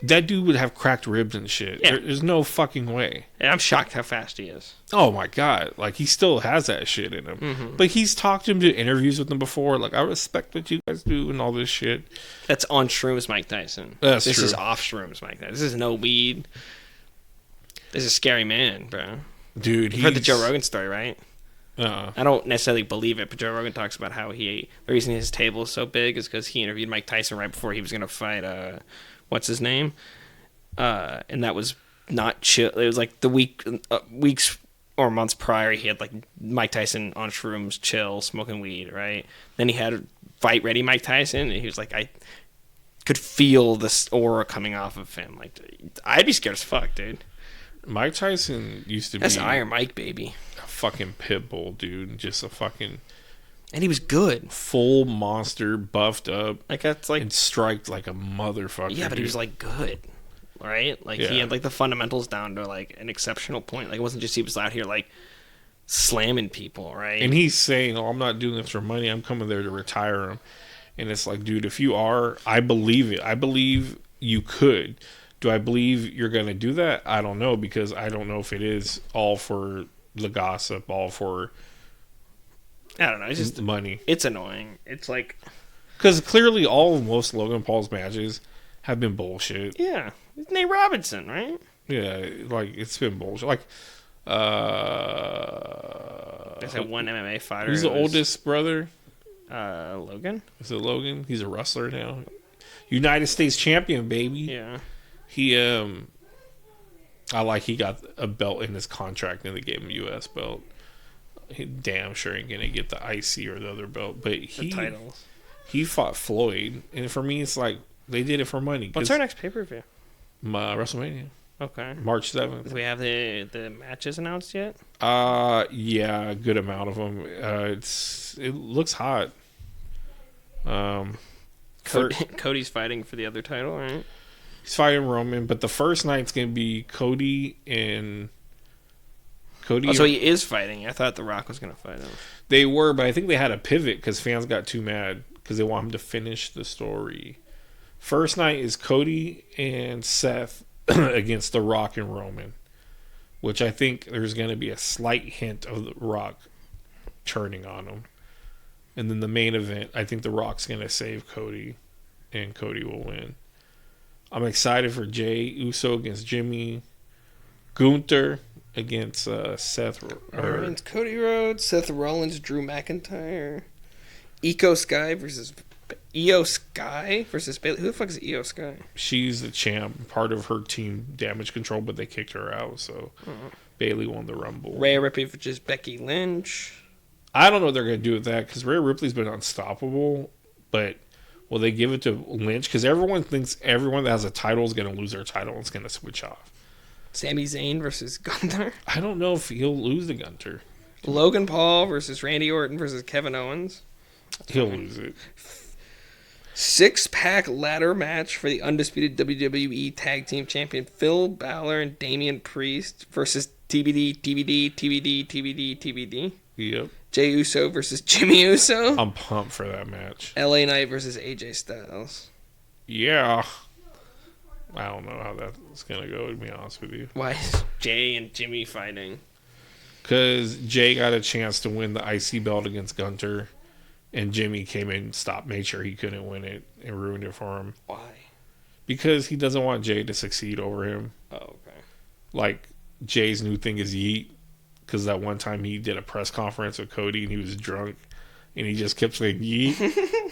that dude would have cracked ribs and shit. Yeah. There's no fucking way. And I'm shocked how fast he is. Oh my god. Like, he still has that shit in him. Mm-hmm. But he's talked to him, did interviews with him before. Like, I respect what you guys do and all this shit. That's on shrooms, Mike Tyson. That's this true. is off shrooms, Mike Tyson. This is no weed. This is a scary man, bro. Dude, You've heard the Joe Rogan story, right? Uh-uh. I don't necessarily believe it, but Joe Rogan talks about how the reason his table is so big is because he interviewed Mike Tyson right before he was going to fight, what's his name? And that was not chill. It was like the weeks or months prior, he had like Mike Tyson on shrooms, chill, smoking weed, right? Then he had fight ready Mike Tyson, and he was like, I could feel this aura coming off of him. Like, I'd be scared as fuck, dude. Mike Tyson used to That's be Iron Mike, baby. a fucking pit bull, dude. Just a fucking And he was good. full monster, buffed up, Like, that's like, and striked like a motherfucker. yeah, but he dude. was like good, right? Like, he Yeah. had like the fundamentals down to like an exceptional point. Like, it wasn't just he was out here like slamming people, right? And he's saying, "Oh, I'm not doing this for money. I'm coming there to retire him." And it's like, dude, if you are, I believe it. I believe you could. Do I believe you're going to do that? I don't know, because I don't know if it is all for the gossip, all for I don't know. It's just money. it's annoying. It's like, Because clearly most Logan Paul's matches have been bullshit. yeah, it's Nate Robinson, right? Yeah, like, it's been bullshit. Like, There's that one MMA fighter. who's the who was, oldest brother? Logan. Is it Logan? He's a wrestler now. United States champion, baby. Yeah. He he got a belt in his contract and they gave him a US belt. He damn sure ain't gonna get the IC or the other belt. But The titles. he fought Floyd, and for me it's like they did it for money. What's our next pay per view? WrestleMania. Okay. March Do 7th. we have the matches announced yet? Yeah, a good amount of them. It looks hot. Cody's fighting for the other title, right? He's fighting Roman, but the first night's gonna be Cody. Oh, so he is fighting. I thought The Rock was going to fight him. They were, but I think they had a pivot because fans got too mad because they want him to finish the story. First night is Cody and Seth against The Rock and Roman, which I think there's going to be a slight hint of The Rock turning on him. And then the main event, I think The Rock's going to save Cody, and Cody will win. I'm excited for Jey Uso against Jimmy, Gunther against Seth. Rollins, Cody Rhodes, Seth Rollins, Drew McIntyre, Io Sky versus Bayley. Who the fuck is Io Sky? She's the champ, part of her team Damage Control, but they kicked her out, so Bayley won the Rumble. Rhea Ripley versus Becky Lynch. I don't know what they're going to do with that because Rhea Ripley's been unstoppable, but will they give it to Lynch? Because everyone thinks everyone that has a title is going to lose their title and it's going to switch off. Sami Zayn versus Gunther. I don't know if he'll lose to Gunter. Logan Paul versus Randy Orton versus Kevin Owens. He'll lose it. 6-pack ladder match for the undisputed WWE Tag Team Champion Phil Balor and Damian Priest versus TBD. Yep. Jey Uso versus Jimmy Uso. I'm pumped for that match. LA Knight versus AJ Styles. Yeah. I don't know how that's going to go, to be honest with you. Why is Jay and Jimmy fighting? Because Jay got a chance to win the IC belt against Gunter, and Jimmy came in, made sure he couldn't win it, and ruined it for him. Why? Because he doesn't want Jay to succeed over him. Oh, okay. Like, Jay's new thing is yeet, because that one time he did a press conference with Cody, and he was drunk, and he just kept saying yeet,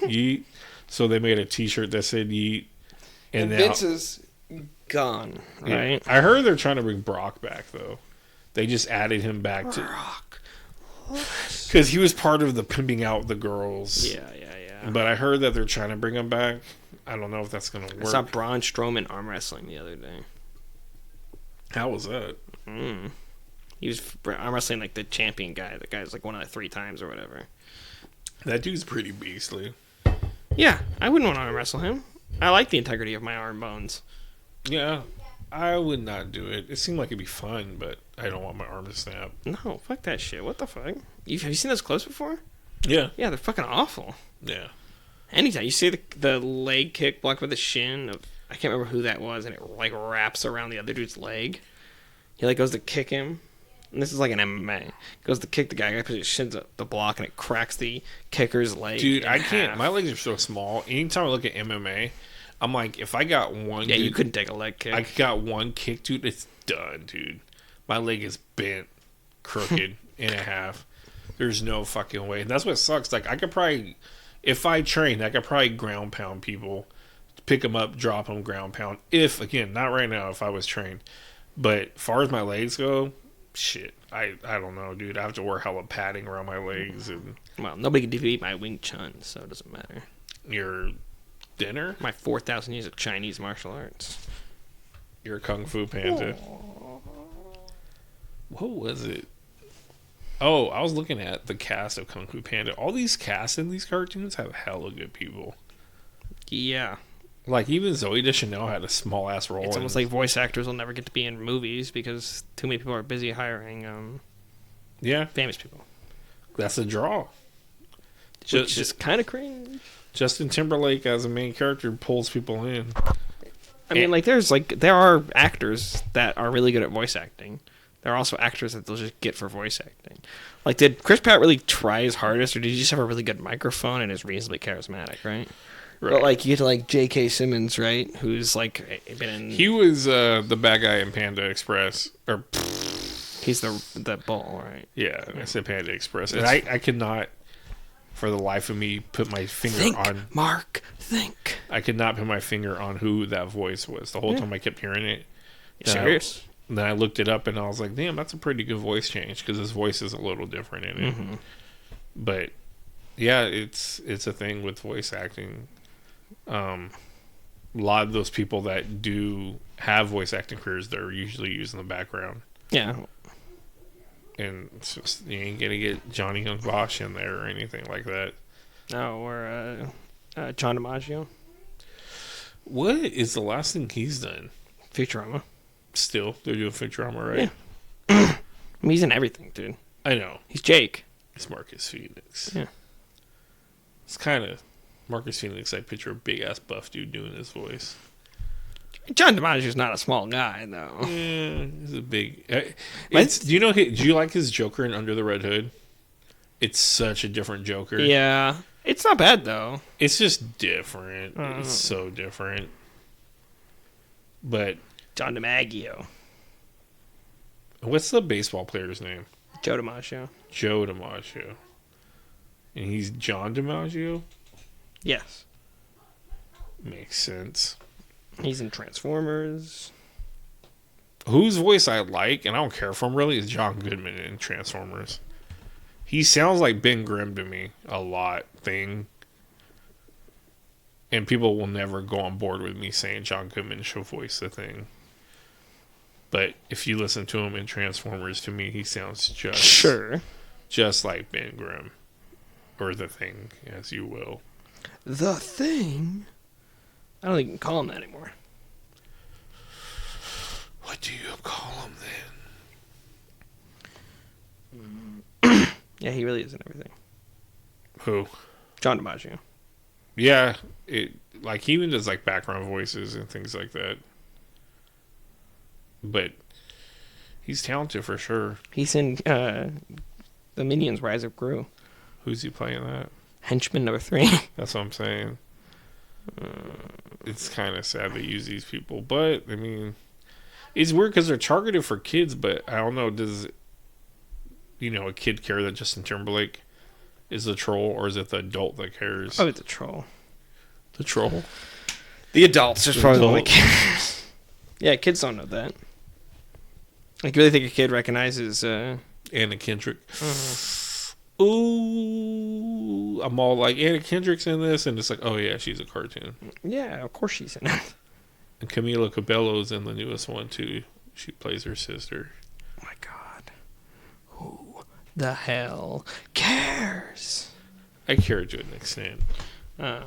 yeet. So they made a t-shirt that said yeet. And Vince is gone, right? Yeah. I heard they're trying to bring Brock back, though. They just added him back Brock. because he was part of the pimping out the girls. Yeah. But I heard that they're trying to bring him back. I don't know if that's going to work. I saw Braun Strowman arm wrestling the other day. How was that? He was arm wrestling like the champion guy. The guy's like won it 3 times or whatever. That dude's pretty beastly. Yeah, I wouldn't want to arm wrestle him. I like the integrity of my arm bones. Yeah, I would not do it. It seemed like it'd be fun, but I don't want my arm to snap. No, fuck that shit. What the fuck? Have you seen those close before? Yeah. Yeah, they're fucking awful. Yeah. Anytime you see the leg kick blocked with the shin of, I can't remember who that was, and it like wraps around the other dude's leg. He like goes to kick him, and this is like an MMA. Goes to kick the guy puts his shins up the block, and it cracks the kicker's leg. Dude, I half. can't. My legs are so small. Anytime I look at MMA, I'm like, if I got one, Yeah, dude, you couldn't take a leg kick. I got one kick, dude. It's done, dude. My leg is bent, crooked in a half. There's no fucking way. And that's what sucks. Like, I could probably, if I trained, I could probably ground pound people, pick them up, drop them, ground pound. If, again, not right now, if I was trained. But as far as my legs go, shit, I don't know, dude. I have to wear hella padding around my legs. And Well, nobody can defeat my Wing Chun, so it doesn't matter. your dinner, My 4,000 years of Chinese martial arts. your Kung Fu Panda. What was it? Oh, I was looking at the cast of Kung Fu Panda. All these casts in these cartoons have hella good people. Yeah. Like, even Zoe Deschanel had a small ass role. It's almost like voice actors will never get to be in movies because too many people are busy hiring yeah, famous people. that's a draw. Which is kind of cringe. Justin Timberlake as a main character pulls people in. I mean, like, there are actors that are really good at voice acting. There are also actors that they'll just get for voice acting. Like, did Chris Pratt really try his hardest, or did he just have a really good microphone and is reasonably charismatic, right? But, like, you get to, like, J.K. Simmons, right? Who's, like, been in... He was the bad guy in Panda Express. Or, He's the bull, right? yeah, I said Panda Express. And I could not, for the life of me, put my finger on... Mark, think. I could not put my finger on who that voice was. The whole time I kept hearing it. Serious? Then I looked it up and I was like, damn, that's a pretty good voice change because his voice is a little different in it. Mm-hmm. But yeah, it's a thing with voice acting. A lot of those people that do have voice acting careers, they're usually used in the background. Yeah. And it's just, you ain't gonna get Johnny Young Bosch in there or anything like that. No, or John DiMaggio. What is the last thing he's done? Futurama. Still, they're doing Futurama, right? Yeah. I mean, he's in everything, dude. I know. He's Jake. It's Marcus Phoenix. Yeah. It's kind of Marcus Phoenix. I picture a big ass buff dude doing his voice. John DiMaggio's not a small guy, though. Yeah, he's a big. Do you know? Do you like his Joker in Under the Red Hood? It's such a different Joker. Yeah. It's not bad, though. It's just different. It's so different. But John DiMaggio. what's the baseball player's name? Joe DiMaggio. Joe DiMaggio. And he's John DiMaggio? Yes. Makes sense. He's in Transformers. Whose voice I like, and I don't care for him really, is John Goodman in Transformers. He sounds like Ben Grimm to me a lot. And people will never go on board with me saying John Goodman should voice the Thing. But if you listen to him in Transformers, to me, he sounds just like Ben Grimm. Or the Thing, as you will. The Thing? I don't think you can call him that anymore. What do you call him then? Yeah, he really is in everything. Who? John DiMaggio. Yeah, like he even does like background voices and things like that. But he's talented for sure. He's in the Minions Rise of Gru. Who's he playing that? Henchman number 3. That's what I'm saying. It's kind of sad they use these people, but I mean, it's weird because they're targeted for kids. But I don't know. Does a kid care that Justin Timberlake is the troll, or is it the adult that cares? Oh, it's a troll. The troll. The adults is probably the one that cares. Yeah, kids don't know that. Like, you really think a kid recognizes Anna Kendrick? Ooh, I'm all like, Anna Kendrick's in this, and it's like, oh yeah, she's a cartoon. Yeah, of course she's in it. And Camila Cabello's in the newest one too. She plays her sister. Oh my god. Who the hell cares? I care to an extent. But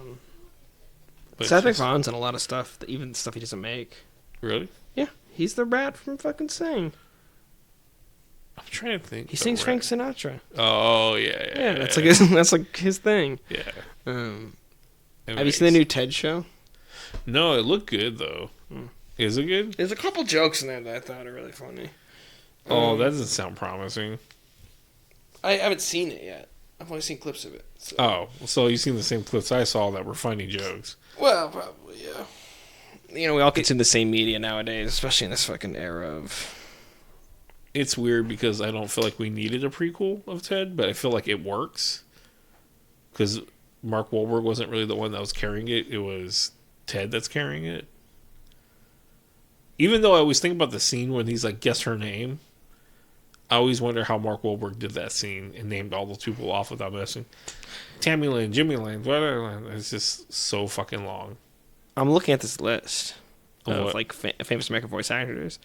But Seth she's- MacFarlane's in a lot of stuff, even stuff he doesn't make. Really? Yeah, he's the rat from fucking Sing. I'm trying to think. He sings Frank Sinatra. Oh yeah. Yeah, that's like his thing. Yeah. Have you seen the new TED show? No, it looked good though. Is it good? There's a couple jokes in there that I thought are really funny. Oh, that doesn't sound promising. I haven't seen it yet. I've only seen clips of it. So. Oh, so you've seen the same clips I saw that were funny jokes. Well, probably, yeah. You know, we all consume the same media nowadays, especially in this fucking era of... It's weird because I don't feel like we needed a prequel of Ted, but I feel like it works. Because Mark Wahlberg wasn't really the one that was carrying it. It was Ted that's carrying it. Even though I always think about the scene when he's like, guess her name. I always wonder how Mark Wahlberg did that scene and named all those people off without messing. Tammy Lynn, Jimmy Lynn, whatever. It's just so fucking long. I'm looking at this list of What? like famous American voice actors.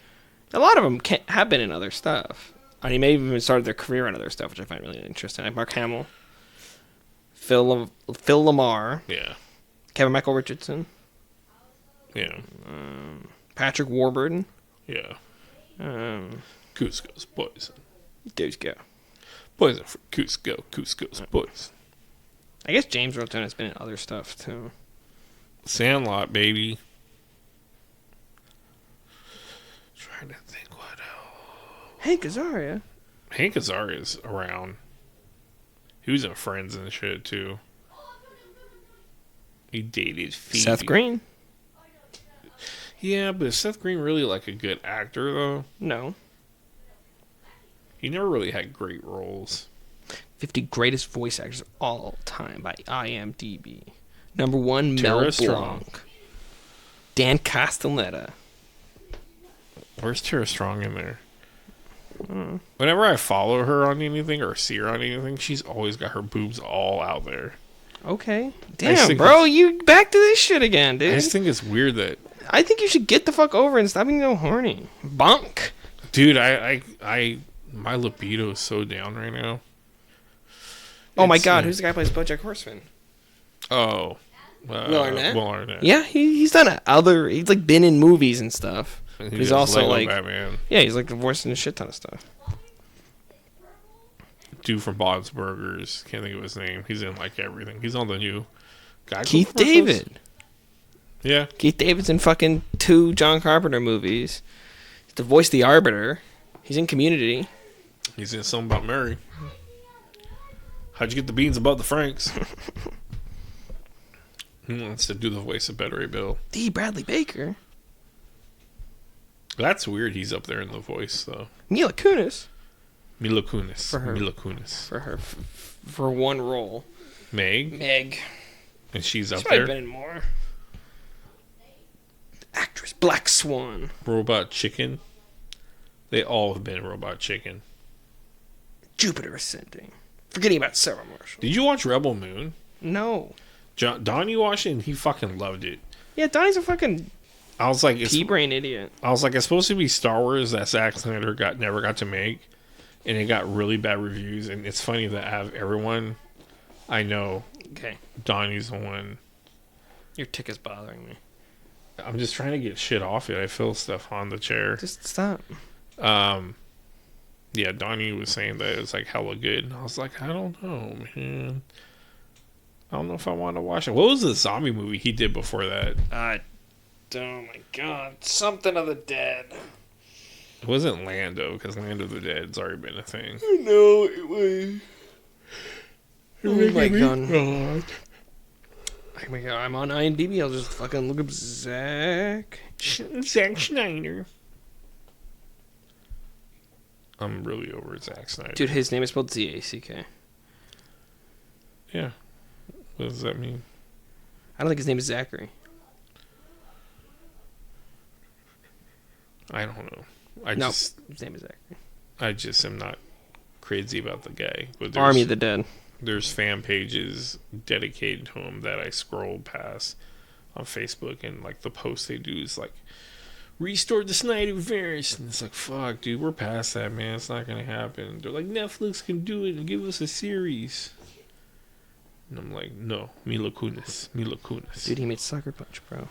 A lot of them have been in other stuff. I mean, maybe even started their career on other stuff, which I find really interesting. Like Mark Hamill, Phil Lamar, Yeah. Kevin Michael Richardson, Yeah. Patrick Warburton. Yeah. Cusco's poison. Dudes go. Poison for Cusco. Cusco's poison. I guess James Earl Jones has been in other stuff too. Sandlot, baby. Trying to think what else. Hank Azaria. Hank Azaria's around. He was in Friends and shit too. He dated Phoebe. Seth Green. Yeah, but is Seth Green really like a good actor though? No. He never really had great roles. 50 greatest voice actors of all time by IMDb. Number 1, Tara Mel Strong. Blanc. Dan Castellaneta. Where's Tara Strong in there? Whenever I follow her on anything or see her on anything, she's always got her boobs all out there. Okay. I Damn, think bro, you back to this shit again, dude. I just think it's weird that, I think you should get the fuck over and stop being so horny. Bonk. dude, I my libido is so down right now. Oh my It's, god, who's the guy who plays BoJack Horseman? Oh, Will Arnett? Will Arnett. Yeah, he's done he's like been in movies and stuff. And He's does also Lego like, Batman. yeah, he's like voicing a shit ton of stuff. Dude from Bob's Burgers, can't think of his name. He's in like everything. He's on the new guy. Keith David. Yeah, Keith David's in fucking 2 John Carpenter movies. He's to voice the Arbiter. He's in Community. he's in something about Mary. How'd you get the beans above the Franks? He wants to do the voice of Better Bill. D. Bradley Baker. That's weird. He's up there in the voice though. Mila Kunis. Mila Kunis. For her. Mila Kunis. For her, for one role. Meg, Meg. and she's up She's probably there. been in more. Actress Black Swan. Robot Chicken. They all have been Robot Chicken. Jupiter Ascending. Forgetting about Sarah Marshall. Did you watch Rebel Moon? No. Donnie watched it and he fucking loved it. Yeah, Donnie's a fucking I was like, it's pea-brain idiot. supposed to be Star Wars that Zack Snyder never got to make, and it got really bad reviews. And it's funny that I have everyone I know. Okay. Donnie's the one. Your tick is bothering me. I'm just trying to get shit off it. I feel stuff on the chair. Just stop. Yeah, Donnie was saying that it was like hella good, and I was like, I don't know, man. I don't know if I want to watch it. What was the zombie movie he did before that? Oh my god. Something of the Dead. It wasn't Lando, because Land of the Dead's already been a thing. No, it was. Oh my god. Oh my god, I'm on IMDb. I'll just fucking look up Zack Snyder. I'm really over Zack Snyder. Dude, his name is spelled Z-A-C-K. Yeah. What does that mean? I don't think his name is Zachary. I don't know. His name is Zachary. I just am not crazy about the guy. But Army of the Dead. There's fan pages dedicated to him that I scroll past on Facebook, and like the post they do is like restore the Snyderverse. And it's like, fuck, dude, we're past that, man. It's not going to happen. They're like, Netflix can do it and give us a series. And I'm like, no, Mila Kunis. Dude, he made Sucker Punch, bro.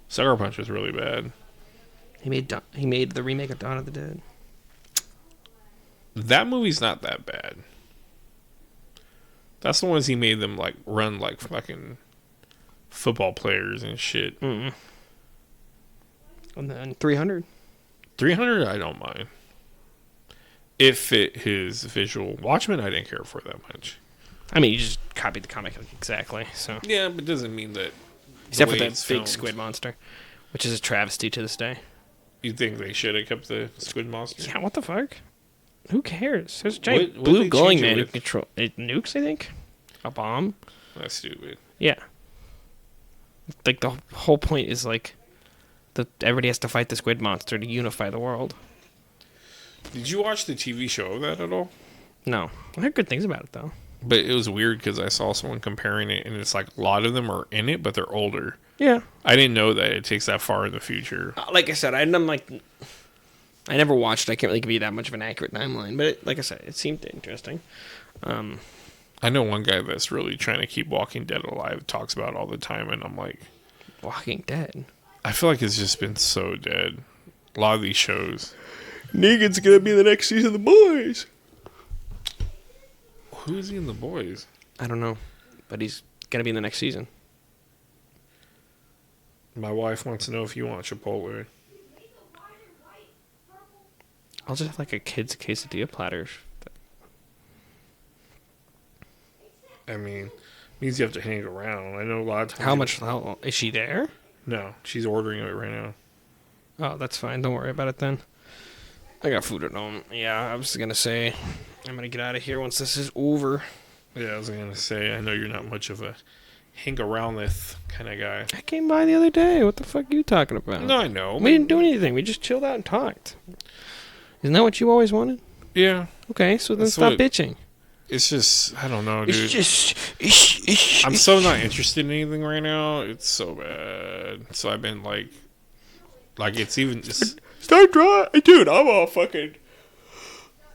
Sucker Punch was really bad. He made the remake of Dawn of the Dead. That movie's not that bad. That's the ones he made them like run like fucking football players and shit. And then 300. 300, I don't mind. It fit his visual. Watchmen, I didn't care for that much. I mean, you just copied the comic exactly. So Yeah, but it doesn't mean that. except for that big squid monster, which is a travesty to this day. You think they should have kept the squid monster? Yeah, what the fuck? Who cares? There's a giant What blue they glowing change it man who with? control it nukes, I think. A bomb. That's stupid. Yeah. Like the whole point is like everybody has to fight the squid monster to unify the world. Did you watch the TV show of that at all? No. I heard good things about it though. But it was weird because I saw someone comparing it, and it's like a lot of them are in it, but they're older. Yeah. I didn't know that it takes that far in the future. Like I said, I'm like, I never watched. I can't really give you that much of an accurate timeline, but like I said, it seemed interesting. I know one guy that's really trying to keep Walking Dead alive, talks about it all the time, and I'm like, Walking Dead. I feel like it's just been so dead. A lot of these shows. Negan's gonna be the next season of The Boys. Who is he in The Boys? I don't know, but he's gonna be in the next season. My wife wants to know if you want Chipotle. I'll just have like a kid's quesadilla platter. I mean, means you have to hang around. I know a lot of times. How long is she there? No, she's ordering it right now. Oh, that's fine. Don't worry about it then. I got food at home. Yeah, I was gonna say I'm gonna get out of here once this is over. Yeah, I was gonna say, I know you're not much of a hang around with kind of guy. I came by the other day. What the fuck are you talking about? No, I know. We didn't do anything. We just chilled out and talked. Isn't that what you always wanted? Yeah. Okay, so then That's stop what- bitching. It's just, I don't know, dude. It's just... I'm so not interested in anything right now. It's so bad. So I've been like it's even just. Start drawing. Dude, I'm all fucking...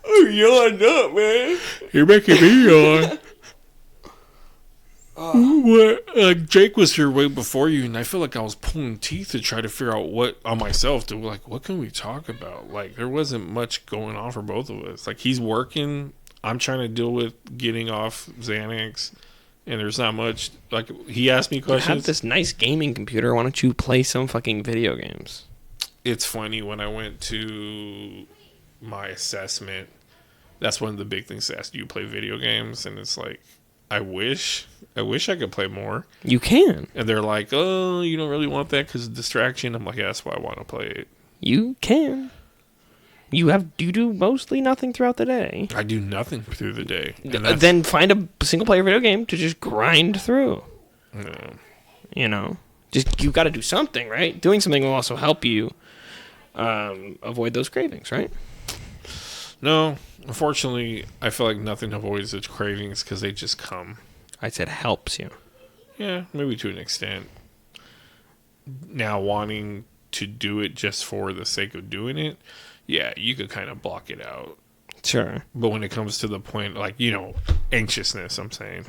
I'm yawning up, man. You're making me yawn. Jake was here way before you, and I feel like I was pulling teeth to try to figure out what on myself to like, what can we talk about? Like, there wasn't much going on for both of us. Like, he's working, I'm trying to deal with getting off Xanax, and there's not much. Like, he asked me You questions. have this nice gaming computer. Why don't you play some fucking video games? It's funny when I went to my assessment. That's one of the big things they ask. Do you play video games? And it's like, I wish I could play more. You can. And they're like, oh, you don't really want that because of distraction. I'm like, yeah, that's why I want to play it. You can. You do mostly nothing throughout the day. I do nothing through the day. Then find a single player video game to just grind through. No. You know, just you got to do something, right? Doing something will also help you avoid those cravings, right? No, unfortunately, I feel like nothing avoids the cravings because they just come. I said helps you. Yeah, maybe to an extent. Now, wanting to do it just for the sake of doing it, yeah, you could kind of block it out. Sure. But when it comes to the point, like, anxiousness, I'm saying,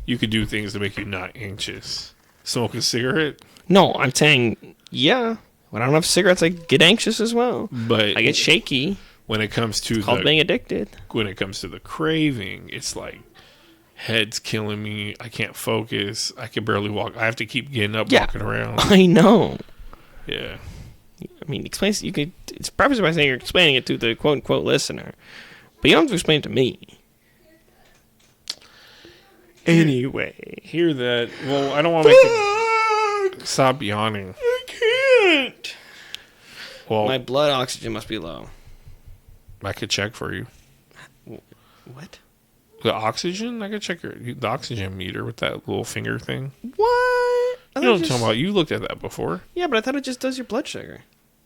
you could do things to make you not anxious. Smoke a cigarette? No, I'm saying, yeah. When I don't have cigarettes, I get anxious as well. But I get shaky. When it comes to It's called being addicted. When it comes to the craving, it's like, head's killing me. I can't focus. I can barely walk. I have to keep getting up, walking around. I know. Yeah. I mean, it's preface by saying you're explaining it to the quote-unquote listener. But you don't have to explain it to me. Anyway. Hear that. Well, I don't want to make it... Stop yawning. I can't. Well, My blood oxygen must be low. I could check for you. What? The oxygen? I could check the oxygen meter with that little finger thing. What? You know what I'm talking about. You looked at that before. Yeah, but I thought it just does your blood sugar.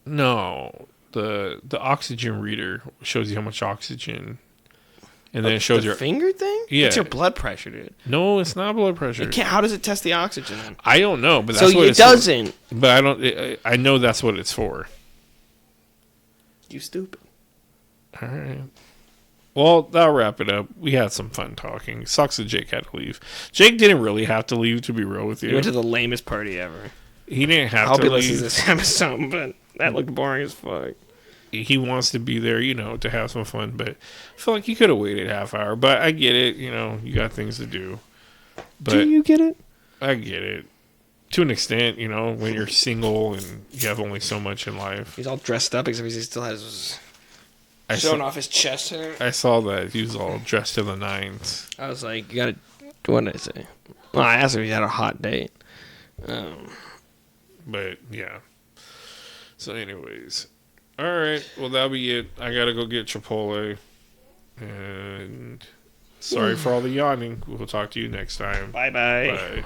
No. The oxygen reader shows you how much oxygen, and then it shows your finger thing. Yeah, it's your blood pressure, dude. No, it's not blood pressure. How does it test the oxygen then? I don't know, but that's so what it doesn't. For. But I don't. I know that's what it's for. You stupid. All right. Well, that'll wrap it up. We had some fun talking. Sucks that Jake had to leave. Jake didn't really have to leave, to be real with you. He went to the lamest party ever. He didn't have I'll to be leave. listening to this episode, but that looked boring as fuck. He wants to be there, to have some fun, but I feel like he could have waited half hour. But I get it, you got things to do. But Do you get it? I get it. To an extent, when you're single and you have only so much in life. He's all dressed up, except he still has showing off his chest hair. I saw that. He was all dressed to the nines. I was like, you gotta, what did I say? Well, I asked him if he had a hot date. But, yeah. So, anyways. All right. Well, that'll be it. I got to go get Chipotle. And sorry for all the yawning. We'll talk to you next time. Bye-bye. Bye.